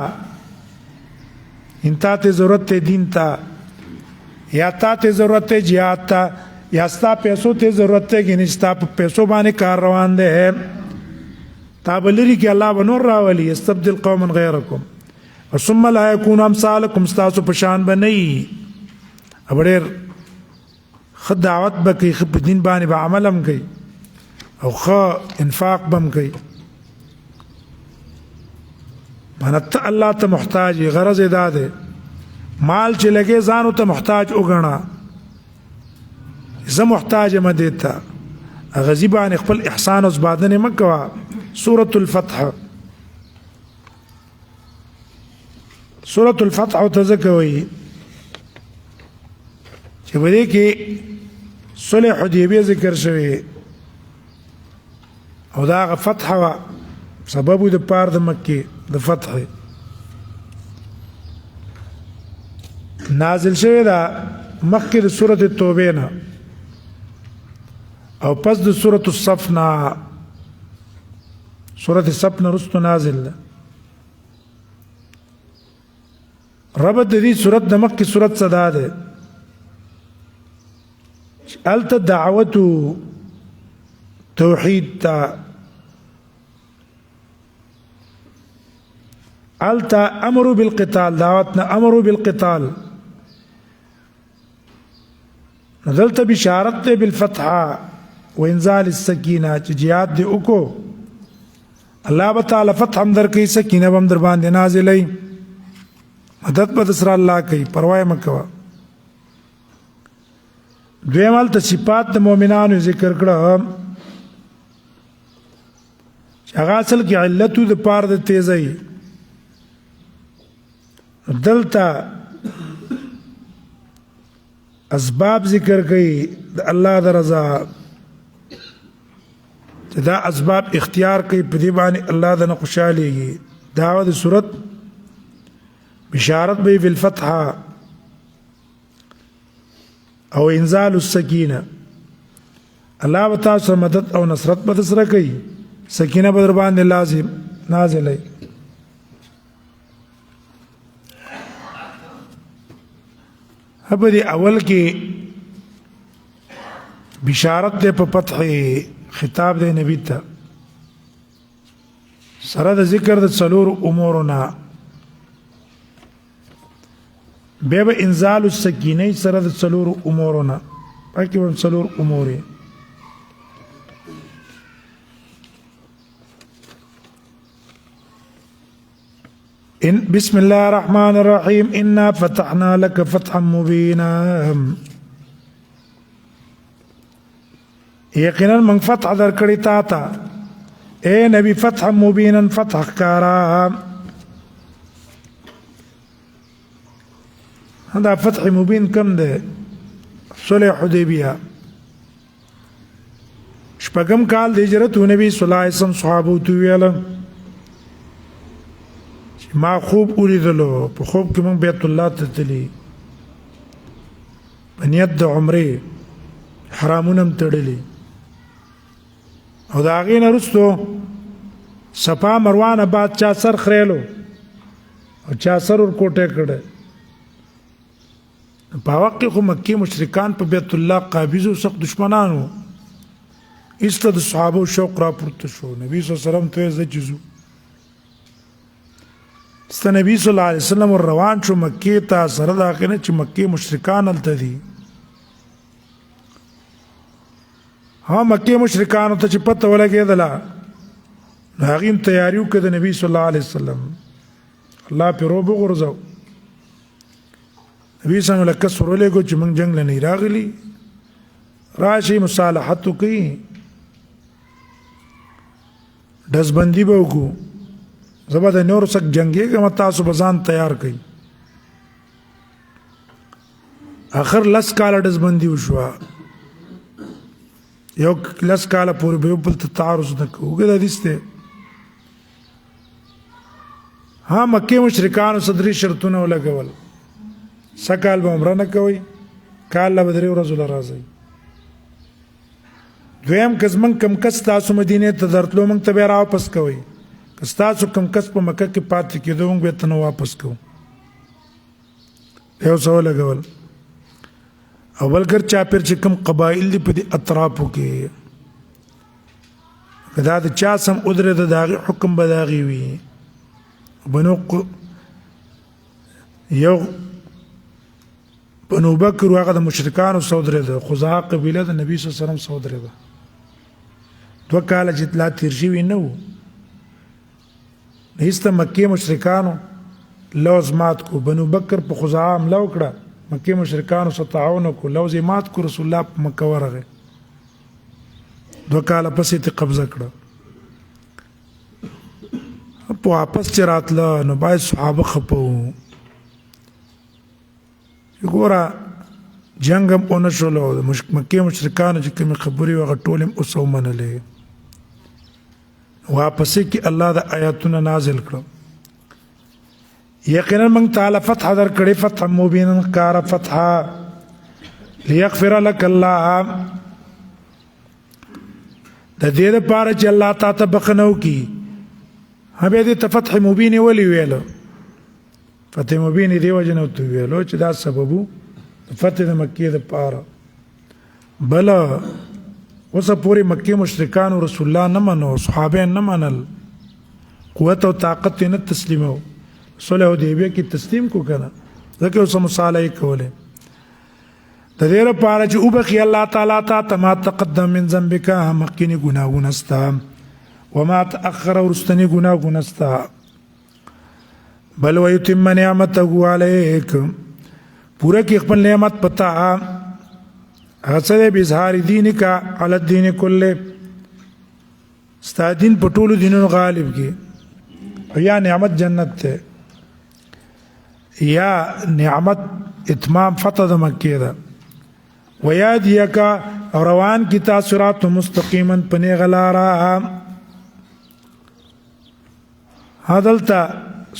ان ته ضرورت ته دین ته یا ته ضرورت ته jihad ته یا ستا پیسو ته ضرورت ته کې نشتا په پیسو باندې کار روان دی تابلری کې الله بنور راولي یستبدل قوم غیرکم ثم لا يكون امثالکم استاسو پشان بنئ ابډیر خ دعوت بکې خ په دین باندې به عمل هم کوي او خ انفاق بم کوي مانت الله ته محتاج غرض ادا ده مال چې لګي ځانو ته محتاج وګڼا زه محتاج ما دیتا غزیبان خپل احسان او زبادنه مکوا سورة الفتح سورة الفتح تذکوي چې ودې کې صلح حدیبیه ذکر شوی او دا فتح وا سبب د پار د مکه د فتح نازل شوی دا مکه د سورة التوبه نه او پس د سورة الصف نه سورة الصف نه رستو نازل ده ربط د دې سورة د مکه سورة صدا ده الت دعوت توحید تا الت امر بالقتال دعوتنا امر بالقتال نزلت بشارت بالفتح وانزال السکینه چې jihad دی وکړو الله تعالی فتح هم درکې سکینه هم در باندې نازلې مدد په سر الله کوي پروا مه کوه دویمال ته صفات د مؤمنانو ذکر کړه چې هغه اصل کې علت د پاره د تیزی دلته اسباب ذکر کړي د الله د رضا چې دا اسباب اختیار کوي په دې باندې الله د نه خوشاليږي داوا د صورت بشارت به بالفتح او انزال السکینه الله تعالی مدد او نصرت به سره کوي سکینه به در باندې لازم نازلې په دې اول کې بشارت ده په فتح خطاب ده نبی ته سره د ذکر د څلور امورنا بیا به انزال السکینه سره د څلور امورنا پکې هم څلور امور بسم الله الرحمن الرحيم إنا فتحنا لك فتحا مبينا یقینا من فتح در کړی تا ته اے نبی فتحا مبینا فتح کارا دا فتح مبین کم ده صلح حدیبیه شپږم کال د هجرت نبی صلی الله علیه وسلم صحابه تو ویل ما خوب ولیدلو په خوب کې مونږ بیت الله ته تللی په نیت د عمرې حرامونه هم تړلي او د هغې نه وروستو صفا مروانه بعد چا سر خریلو او چا سر ورکوټی کړی په وخت کې خو مکې مشرکان په بیت الله قابضو سخت دشمنانو ایسته د صحابو شوق راپورته شو نبي صلی الله علیه وسلم ته زه چې ځو نبی صلی الله علیه وسلم روان شو مکې ته سره د هغې نه چې مکې مشرکان هلته دي مکې مشرکانو ته چې پته ولګېدله نو هغې هم تیاري وکړه د نبي صلی الله علیه وسلم الله پرې روب وغورځو نبي صلی الله علیه وسلم له کس ورولېږو چې موږ جنګ له نه راغلي راشئ مصالحت وکړئ ډزبندي به وکړو زه به د نورو څخه جنګېږم تاسو به ځان تیار کړئ آخر 10 کاله ډزبندي وشوه یو 10 کاله پورې به یو بل ته تعرض نه کوو اوږد حدیث دی مکې مشرکانو صدري شرطونه ولګول سکال به عمره نه کوئ کال له به 3 ورځو له راځئ دویم که زموږ کم کس تاسو مدینې ته درتلو موږ ته بیا راواپس کوئ که ستاسو کم کس په مکه کې پاتې کېدو موږ بیا ته نه واپس کوو یو څه ولګول او بلګر چاپېر چې کوم قبایل دي په دې اطرافو کې که دا د چا سم ودرېده د هغې حکم به د هغې وي بنو یو بنو بکر هغه د مشرکانو سره ودرېده خزاعه قبیله د نبي صلی الله علیه وسلم سره ودرېده 2 کاله چې لا تېر شوي نه وو هېڅ ته مکې مشرکانو لوز مات کو بنو بکر په خزاعه حمله وکړه مکې مشرکانو سره تعاون وکړو لوز یې مات کو رسول الله په مکه ورغی 2 کاله پسې ته قبضه کړه په واپس چې راتله نو باید صحابه خفه وو ګوره جنګ هم ونه شولو د مکې مشرکانو چې کومې خبرې وې هغه ټولې هم اوس ومنلې واپسې کې الله د آیاتونه نازل کړو یقینا موږ تعالی فتح درکړې فتح مبینا کار فتح لیغفر لك الله د دې لپاره چې الله تعالی ته بخنه وکړي بیا دې ته فتح مبین ولې ویلو فتح مبین دې وجه نه ورته ویلو چې دا سببو فتح د مکې دپاره بله اوسه پورې مکې مشرکانو رسول الله نه منو صحابه نه منل قوت او طاقت یې نه تسلیمو صلح حدیبیه کې تسلیم کو کنه ځکه اوسه مصالحې کولې د دې لپاره چې وبخي الله تعالی ته ما تقدم من ذنبک مخکینی ګناهونه ستا وما تأخر ورستنی ګناهونه ستا بل ويتم نعمته عليك پورا کې خپل نعمت پتا حسد بظهار دینک علی الدین کله ستا دین په ټولو دینونو غالب کې یا نعمت جنت ته یا نعمت اتمام فتح د مکې ده ویادیک روان کی تاثرات مستقیما پنی غلارا هدلتا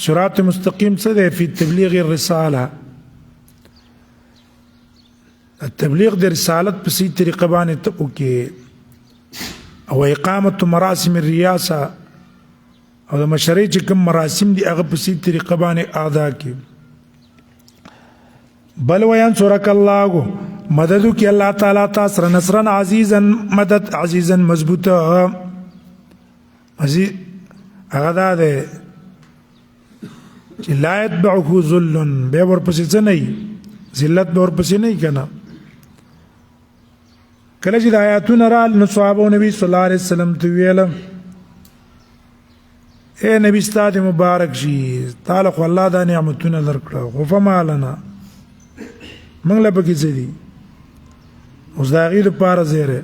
صراط مستقیم څه ده فی تبلیغ الرساله التبلیغ د رسالت په سي طریقه باندې ته وکې او اقامت مراسم الرئاسه او د مشرع چې کوم مراسم دي هغه په سي طریقه باندې ادا کې بل وینصرک الله مدد کی الله تعالی تاسو نصرا عزیزا مدد عزیزا مضبوطه عزیز هغه ده چې لا يتبعه ذل به ورپسې څه نه ذلت به ورپسې نه کنه کله چې د آیاتونه رال نو صحابه نبی صلی الله علیه وسلم ته ویل اے نبی ستاسو مبارک شي تعالی خو الله دا نعمتونه درکړه خو فما لنا موږ له پکې څه دي اوس دا غیر لپاره زیره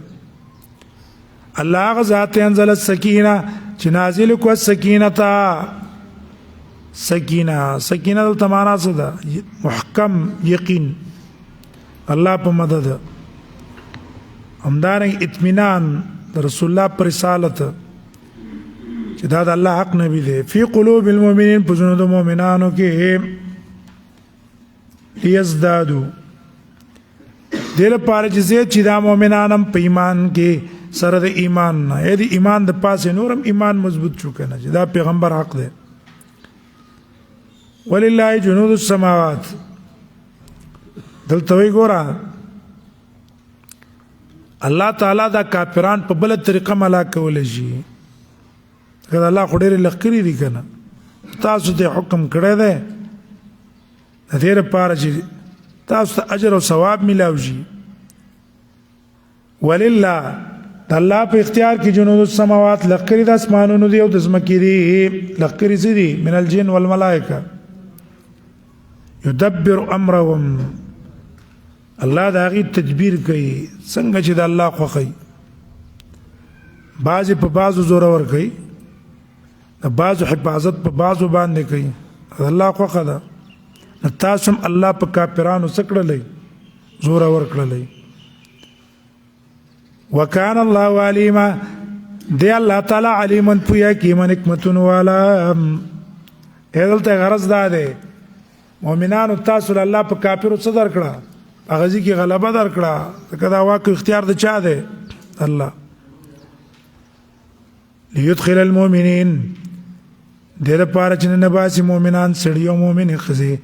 الله هغه ذات انزل السکینه چې نازل کو السکینه تا سکینه دلته معنا څه ده محکم یقین الله په مدد همدارنګ اطمینان رسول الله پر رسالت چې دا د الله حق نبی دی فی قلوب المؤمنین په زړونو د مؤمنانو کې لیزدادو دې لپاره چې دا مؤمنان هم په ایمان کې سره د ایمان نه د ایمان د پاسه نورم ایمان مضبوط شو کنه چې دا پیغمبر حق دی ولله جنود السماوات دلته وی ګوره الله تعالی دا کافران په بل طریقه ملا کول شي کله الله خو ډېر لخري دي کنه تاسو ته حکم کړی دی د دې لپاره چې تاسو ته اجر او ثواب ملاوي شي ولله الله په اختیار کې جنود السماوات لخري د اسمانونو دی او د زمکې دی لخري دي من الجن والملائکه يدبر امرهم الله دا غي تدبیر کوي څنګه چې د الله خوخي بعض په بعضو زور ور کوي بعضو حفاظت په بعضو باندې کوي الله خوخه ده تاسو الله په کافرانو سکړلې زور ور کړلې وکانه الله علیما دی الله تعالی علیمن پویا کی من حکمتون والا هدلته غرض ده مؤمنانو تاسو الله په کافرو صدر کړه هغه ځکه غلبه درکړه کدا واکو اختیار د چا ده الله ليدخل المؤمنين دغه پاره چې نه باسي مؤمنان سړیو مؤمن خزي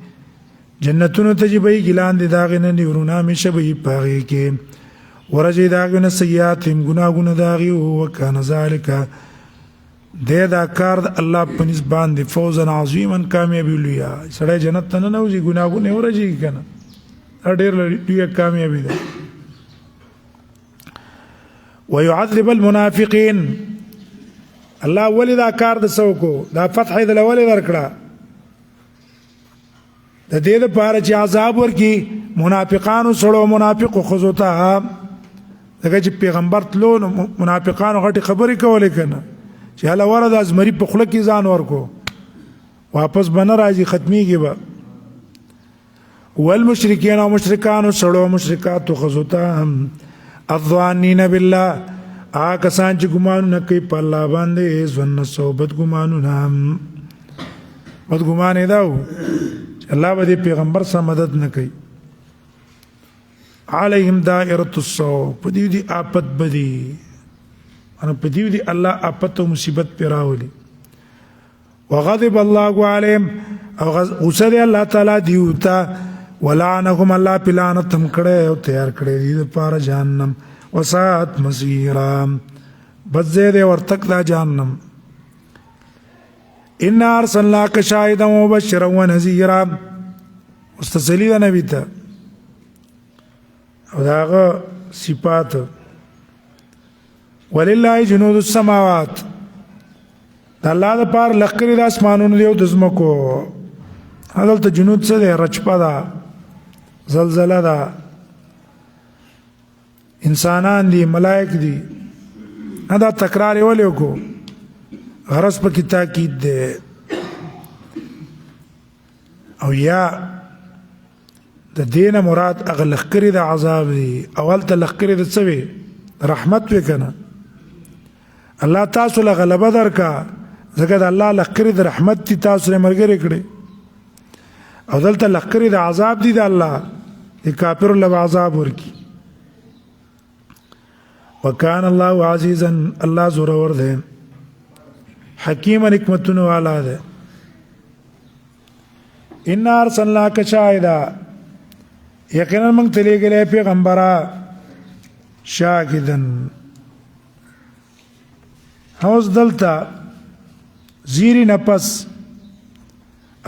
جنتونو ته جبې ګلان دي داغه نه نیورونه مشه به پاږي کې ورجې داغه نه سیئات هم ګناګونه داغي او کان ذالک دا کار د الله په نسبت باندې فوزا عظیما کامیابی لویا سړی جنت ته نه نوځي ګناګونه ورجې کنه ډېر لوی کامیابی ده ويعذب المنافقين الله ولې دا کار د سوکو دا فتح د لولې درکړه د دې لپاره چې عذاب ورکی منافقانو سره منافق خو ته دغه چې پیغمبر تلو منافقانو غټي خبرې کولې کنه چې هله ورته ازمري په خله کې ځان ورکو واپس بنه راځي ختميږي به والمشركين ومشركان سره مشرکات خو ته الظانين بالله کسان چې ګمان نه کوي په الله باندې ځن صحبت ګمانو نام بد ګمان دی الله به پیغمبر سره مدد نه کوي عليهم دائره السوء پدې دي آفت بدی انا پدې دي الله آفت او مصیبت پیراولي وغضب الله عليهم او غصه الله تعالی دیوتا ولعنهم الله پلانتم کړه او تیار کړه دې لپاره جهنم وسات مسیرا بزید ورتک دا جهنم ان ارسلناک شاهدا ومبشرا ونذيرا مستسلی دا نبی ته او داغه صفات ولله جنود السماوات الله د پار لخرې د اسمانونو دی او د زمکو هغه جنود څه دی رچپا دا زلزلہ دا انسانان دي ملائک دي دا تکرار ولې کو غرض په کې تاکید ده او یا د دینه مراد اغلخکری د عذاب دي اول ته لخکری د څه رحمت وکنه الله تاسو له غلبه درکا ځکه د الله لخکری د رحمت دي تاسو یې مرګري کړی او دلته لخکری د عذاب دي د الله د کافر له عذاب ورکی وکان الله عزیزا الله زورور ده حکیم حکمتون والا ده ان ارسلناک شاهدا یقینا موږ ته لېږلی پیغمبره شاهدن. اوس دلته زیری نفس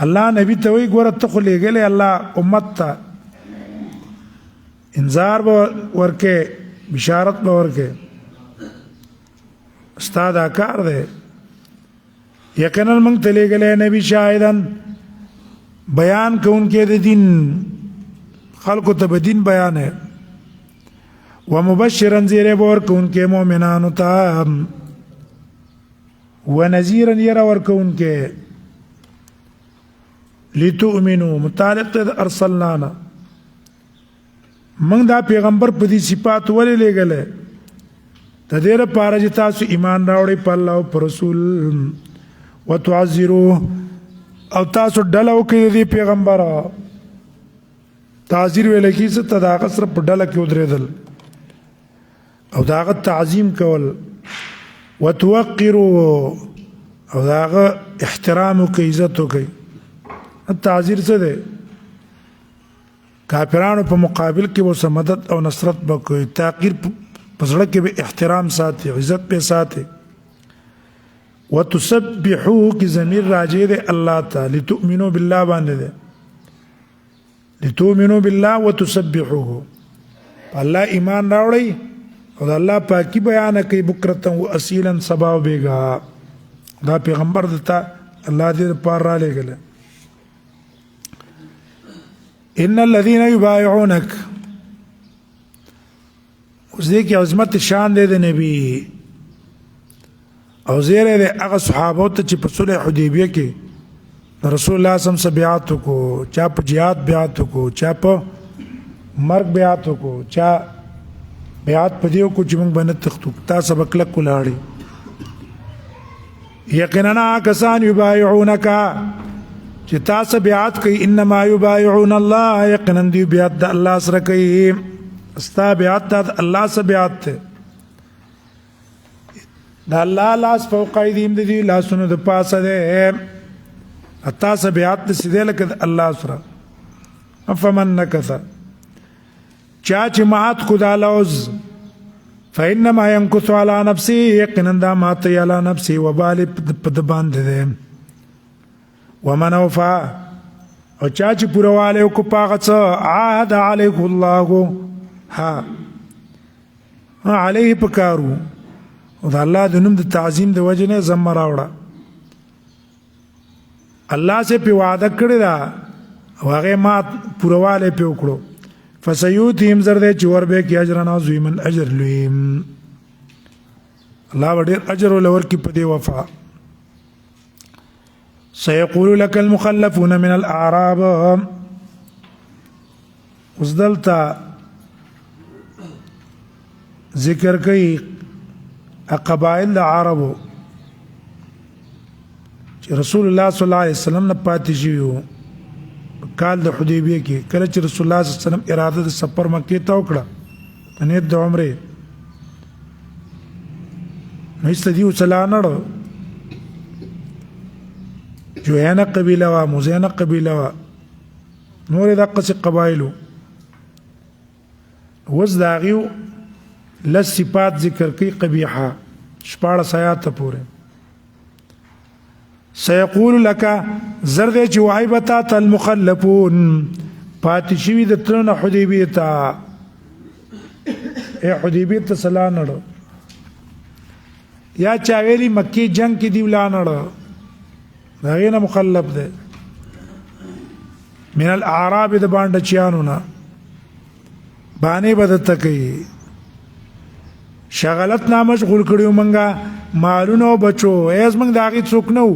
الله نبی ته وی ګوره ته خو لېږلی الله امت ته انذار به ورکې بشارت به ورکې ستا دا کار دی. یقینا موږ ته لېږلی نبی شاهدن بیان کوونکی د دین خلقو ته به دین بیانې ومبشرا زیری به ورکوونکی مؤمنانو ته ونذیرا یره ورکوونکی لتؤمنوا متعلق ته ارسلنانا موږ دا پیغمبر په دې صفات ولې لېږلی د دې لپاره چې تاسو ایمان راوړئ په الله او په رسول وتعزروه او تاسو ډله وکړئ د دې پیغمبر تعزیر ویل کېږي څه ته د هغه سره په ډله کې ودرېدل او د هغه تعظیم کول وتوقروا او د هغه احترام وکړئ عزت وکړئ. تعزیر څه دی؟ کافرانو په مقابل کې ورسره مدد او نصرت به کوي. تحقیر په زړه کې به احترام ساتي عزت به ساتي. وتسبحوه کې ضمیر راجع دی الله ته لتؤمنوا بالله باندې دی لتؤمنوا بالله وتسبحوه الله ایمان راوړئ او د الله پاکي بیان کوي بکرة واصیلا سبا او بیګا. دا پیغمبر دته الله دې پر را لېږلی. ان الذين يبايعونك اوس دې کې عظمت شان دی د نبی او زیره د هغه صحابو ته چې په صلح حدیبیه کې رسول الله صلی الله علیه وسلم بیعت وکړو چا په جهاد بیعت وکړو چا په مرګ بیعت وکړو چا بیعت په دې وکړو چې موږ باندې تختو تاسو به کلک ولاړئ. یقینا کسان یبايعونک چې تاسو بیعت کوي انما یبايعون الله یقینا دی بیعت د الله سره کوي. استا بیعت د الله سره بیعت ده دا الله لاس فوق ایدیم دی لاسونو د پاسه ده تاسو بیعت د سیده لکه الله سره. افمن نکث چا چې مات خدا لوز فانما ينكث على نفسه یقینا دا مات على نفسه وبال په باندې ده. ومن وفا او چا چې پورواله کو پاغه څه عهد عليه الله ها عليه پکارو او د الله د نوم د تعظیم د وجه نه زم راوړه. الله سے په وعده کړی دا او هغه ما پورواله په وکړو فسيوتهم زرد چې وربه کې اجر عظیم اجر لویم الله وړ اجر ولور کې په دی وفا. سيقول لك المخلفون من الاعراب وزدلتا ذکر کوي قبائل العربو چې رسول الله صلی الله علیه وسلم نه پاتې شوی کال د حدیبیه کې کله چې رسول الله صلی الله علیه وسلم اراده د سفر مکې ته وکړه په نیت د عمره نو استدیو چلانړ جوهانه قبیله وا مزینه قبیله وا نور دغه قبایلو وز داغیو لس صفات ذکر کی قبیحه شپاړه آیات پورې. سيقول لك زرد چې وایبتا المخلفون پاتې شوی د ترنه حدیبیه ته حدیبیه ته سلانړ یا چا ویلی مکی جنگ کې دی ولانړ دا غینه مخلف ده من الاعراب د باندې چانو نه باندې بدت کوي شغلتنا مشغول کړیو منګه مالونو بچو ایز منګ داغي څوک نو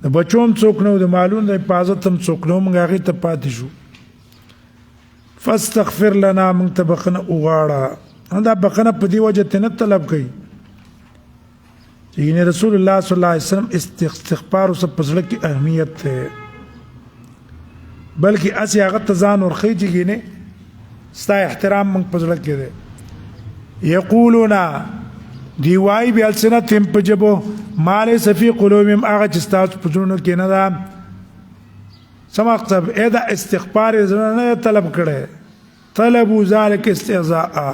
د بچوم څوک نو د مالونو د حفاظت هم څوک نو منګه هغه ته پاتې شو. فاستغفر لنا من تبخنا وغاړه دا بخنه په دی وجه ته نه طلب کوي چې رسول الله صلی الله علیه وسلم استغفار او سپسړه کی اهمیت ده بلکې اسی هغه تزان ورخی چې نه ستا احترام من پسړه کې ده. یقولون دی وای بیا سنتم پجبو مال سفی قلوبهم هغه چې تاسو پجونو کې نه ده سمقصب ادا استغفار زنه طلب کړي طلبوا ذلك استهزاء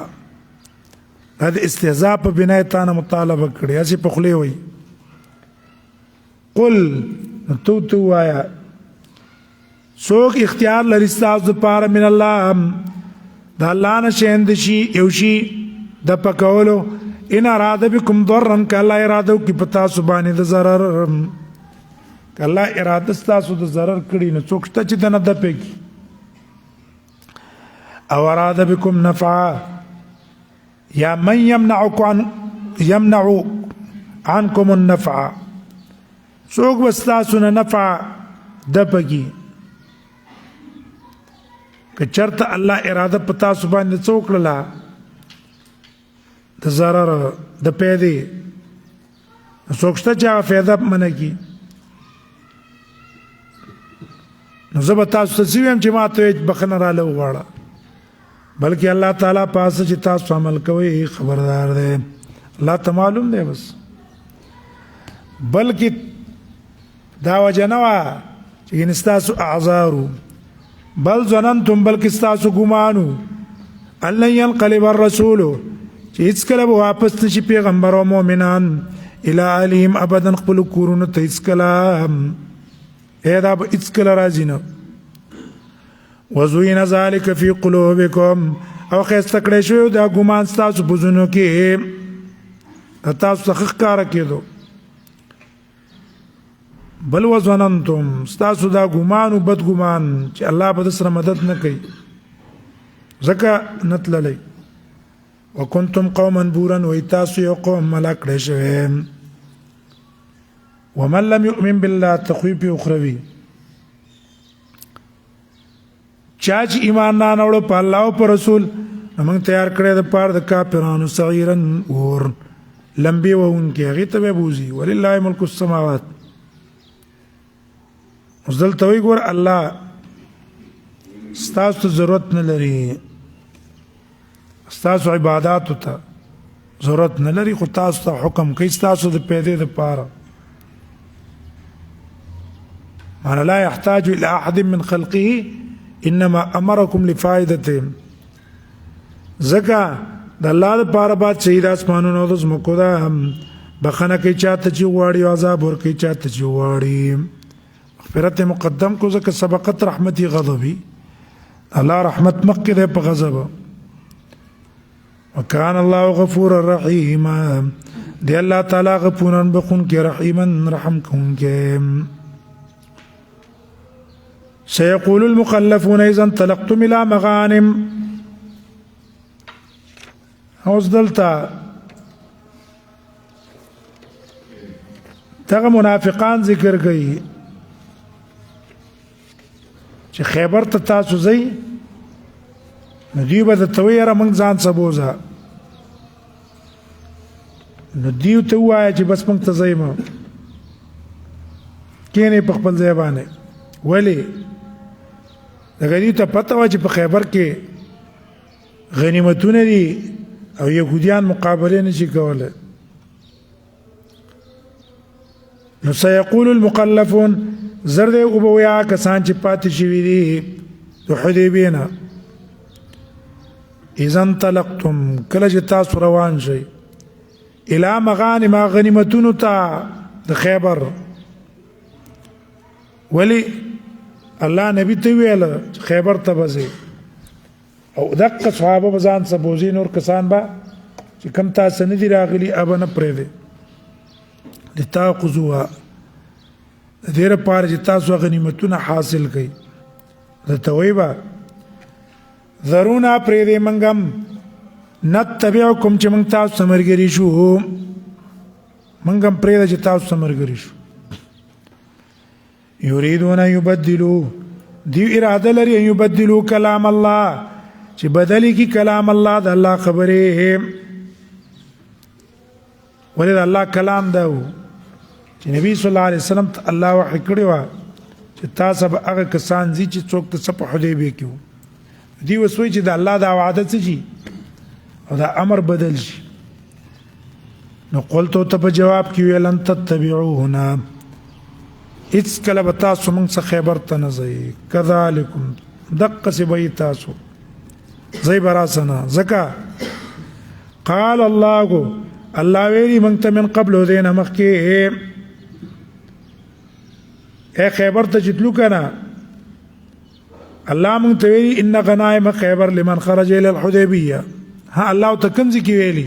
هذا استهزاء په بنای تانه مطالبه کړي اسی په خلی وي قل تو وایا سوک اختیار لري تاسو لپاره من الله د الله نه شیند شي یو شي د پکولو ان اراده بكم ضرا کله اراده کی پتا سبحانه د ضرر کله اراده تاسو د ضرر کړي نو څوک ته چې د نه د پېږي او اراده بكم نفعا یا من يمنع عنكم النفع څوک وستاسو نه نفع د پېږي که چرته الله اراده پتا سبحانه څوک لا د ضرر د پیدې څوکشته چې فایده منکی نو زه به تاسو ته سویم چې ما ته بخنه را له وغواړه بلکې الله تعالی پاسه چې تاسو عمل کوئ خبردار دی الله ته معلوم دی بس بلکې دا وجه نه وه چې ستاسو اعذارو بل ظننتم بلکې ستاسو ګمانو ان لن ينقلب الرسول چې هیڅکله به واپس نشي پیغمبر او مؤمنان الى اهلهم ابدا خپل کورونو ته هیڅکله دا به هیڅکله راځي نه وزوین ذلك في قلوبكم او ښایسته کړی شوی دا ګمان ستاسو په زړونو کې تاسو څخه ښکاره کېدو بل وظننتم ستاسو دا ګمان او بد ګمان چې الله به سره مدد نه کوي ځکه نه تللی وکنتم قوما بورا ویتاسو یو قوم ملک کړی شوی ومن لم يؤمن بالله تخویف اخروی چا چې ایمان نه راوړ په الله او په رسول موږ تیار کړی د پاره د کافرانو صغیرن اور لمبي وونکي هغه ته به بوزي ولله ملک السماوات وزل توي ګور الله ستاسو ضرورت نه لري ستاسو عبادت ته ضرورت نه لري خو تاسو ته حکم کوي ستاسو د پیدې د پاره معنا لا يحتاج الى احد من خلقه انما امركم لفائدته زکا د الله لپاره بعد شهید اسمانونو د زمکو دا بخنه کوي چاته چې واړی عذاب ور کوي چاته چې واړی مغفرت مقدم کو زکه سبقت رحمتي غضبي الله رحمت مکه ده په غضب وكان الله غفورا رحيما دی الله تعالی غفورا بخون کې رحیما رحم کون کې سيقول المخلفون اذا انطلقتم الى مغانم اوس دلته دغه منافقان ذکر کوي چې خیبر ته تاسو ځئ نو دیو به د تویره موږ ځان سبوزه نو دیو ته ووایه چې بس موږ ته ځئ مه کینې په خپل ځای باندې ولې دغه دیو ته پته وه چې په خیبر کې غنیمتونه دي او یهودیان مقابله نشي کولی نو سيقول المخلفون زرد او بویا کسان چې پاتې شوي دي د حدیبیې نه اذا انطلقتم کله چې تاسو روان شئ الى مغانم غنیمتونو ته د خیبر ولی الله نبی ته ویل خیبر ته بځئ او دغه صحابه به ځان سبوزي نور کسان به چې کم تاسو نه دي راغلي ابه نه پرېږدئ لتاخذوها د دې لپاره چې تاسو غنیمتونه حاصل کړئ درته وایي به ذرونا پرېږدئ موږ هم نتبعکم چې موږ تاسو سره ملګري شو موږ هم پرېږده چې تاسو سره ملګري شو یریدون یبدلوا دیو اراده لري یبدلوا کلام الله چې بدلی کی کلام الله د الله خبره ولې د الله کلام دا و چې نبی صلی الله علیه وسلم ته الله وحی کړی و چې تاسو به هغه کسان دي چې څوک ته په حدیبیه کې دی وسوي چې د الله دا وعده څه شي او دا امر بدل شي نو قلت ته په جواب کې ویل ان تتبعونا اڅ کله به تاسو موږ څخه خیبر ته نه ځئ کذالکم دقسې به تاسو ځئ به راسه ځکه قال الله ویلي موږ ته من قبل دې نه مخکې اے خیبر ته چې تلو که نه الله موږ ته ویلي ان غنائم خیبر لمن خرج الى الحدیبیه ها الله ته کوم ځای کې ویلي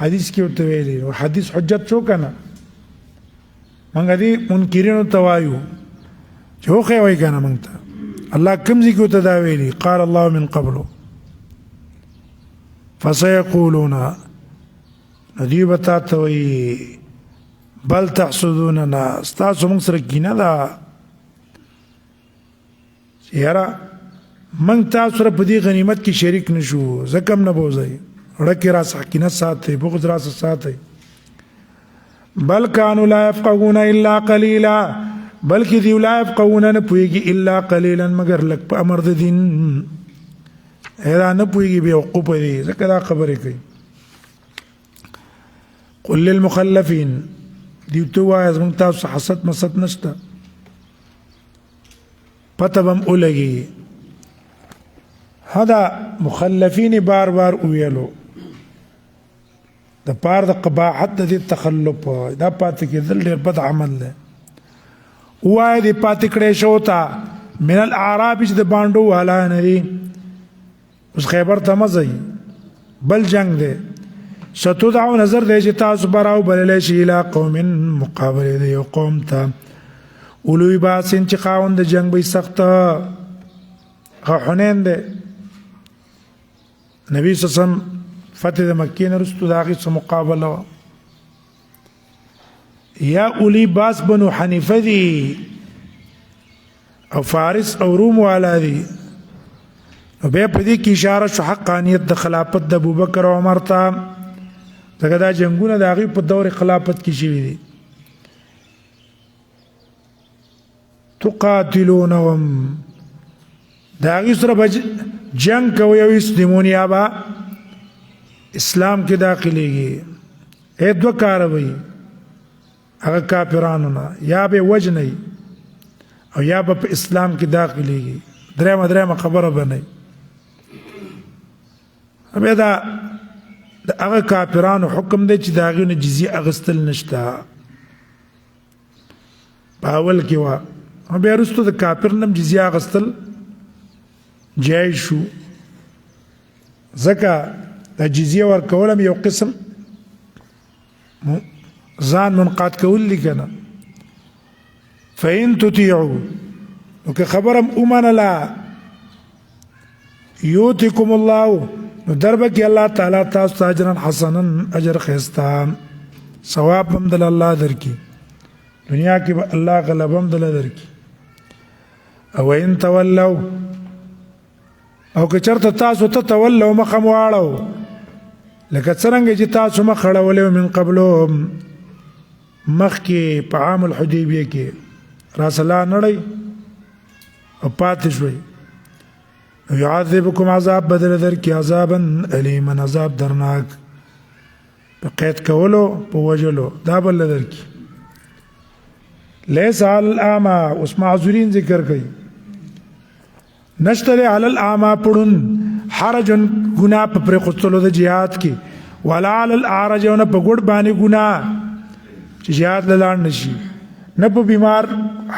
حدیث کې ورته ویلي نو حدیث حجت شو که نه موږ دې منکرینو ته وایو چې هوښی وایي که نه موږ ته الله کوم ځای کې ورته دا ویلي قال الله من قبل فسيقولون ندی به تا ته وایي بل تحسدوننا ستاسو موږ سره کینه ده چې یاره موږ تاسو سره په دې غنیمت کې شریک نه شو ځکه هم نه بوځئ ړکې راڅخه کینه ساتئ بغض راڅخه ساتئ بل کانوا لا يفقهون الا قلیلا بلکې دیو لا يفقهون نه پوهېږي الا قلیلا مگر لږ په امر د دین دا نه پوهېږي بېوقوفه دي ځکه دا خبرې کوي قل للمخلفین دیو ته ووایه زموږ تاسو حسد مسد نشته پته به م ولګي دا مخلفین بار بار وویلو د پاره د قباحت د دې تخلف دا پاتې کېدل ډېر بد عمل دی ووایه دې پاتې کړی شو ته من الاعراب چې د بانډو والا نه دي اوس خیبر ته مه ځئ بل جنگ دی ستدعو نظر دی چې تاسو به راوبللی شي الی قوم مقابلې د یو قوم ته اولوی باسن چې خاوند د جنگ به سخت حنین دی نبی صلی الله علیه وسلم فتح د مکې نه وروسته د هغې څه مقابله وه یا اولی باس بنو حنیفه دي او فارس او روم والا دي نو بیا په دې کې اشاره شو حقانیت د خلافت د ابوبکر او عمر ته ځکه دا جنګونه د هغوی په دور خلافت کې شوي دي تقاتلونهم د هغوی سره به جنګ کوئ او یسلمون یا به اسلام کې داخلېږي دوه کاره به هغه کافرانو نه یا به وجنئ او یا به په اسلام کې داخلېږي درېیمه خبره به نه بیا دا د هغه کافرانو حکم دی چې د هغې نه جزیه اخیستل نشته په اول کې وه بیا وروسته د کافر نه هم جزیه اخیستل جایز شو ځکه دا جزیه ورکول هم یو قسم ځان منقاد کول دي که نه فإن تطیعوا نو که خبره هم ومنله یوتکم الله نو دربه کې الله تعالی تاسو ته اجرا حسنا اجر ښایسته ثواب هم دل الله درکړي دنیا کې به الله غلبه هم دله درکړي او ان تولوا او که چېرته تاسو ته تولو مخه مو واړو لکه څرنګه چې تاسو مخ اړولی من قبلو مخکې په عام الحدیبیه کې راسله نړۍ او پاتې شوئ یعذبکم عذاب بدل درکړي عذابا الیما عذاب درناک په قید کولو په وژلو دا بل درکړي لیس علی الاعمى اوس معذورین ذکر کوي نشته دی علی الاعمى پړون حرجن ګناه په پرېښودلو د جهاد کې ولا علی الاعرج او نه په ګوډ باندې ګناه چې جهاد له لاړ نه شي نه په بیمار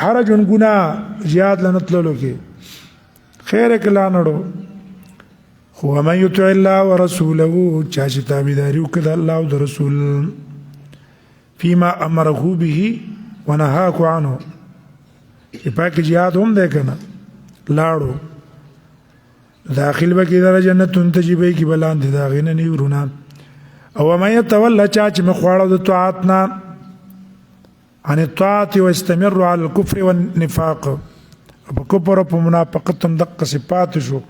حرجن ګناه جهاد له نه تللو کې خیر یې که لا نړو خو ومن یطع الله ورسوله چا چې تابعداري وکړي د الله او د رسول فیما امره به ونهاکو عنه چې پاکې جهاد هم دی که نه لاړو داخل به کېدله جنتون ته چې به یې کې به لاندې د هغې نه نه ورونه او ومن یتوله چا چې مخ واړو د طاعت نه عن الطاعت واستمر على الكفر والنفاق په کفر او په منافقت هم دقسې پاتې شو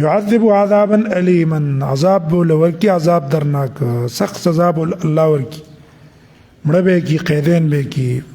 يعذب عذابا الیما عذاب به له ورکړي عذاب درناک سخت سزا به الله ورکړي مړه به یې کړي قیدین به یې کړي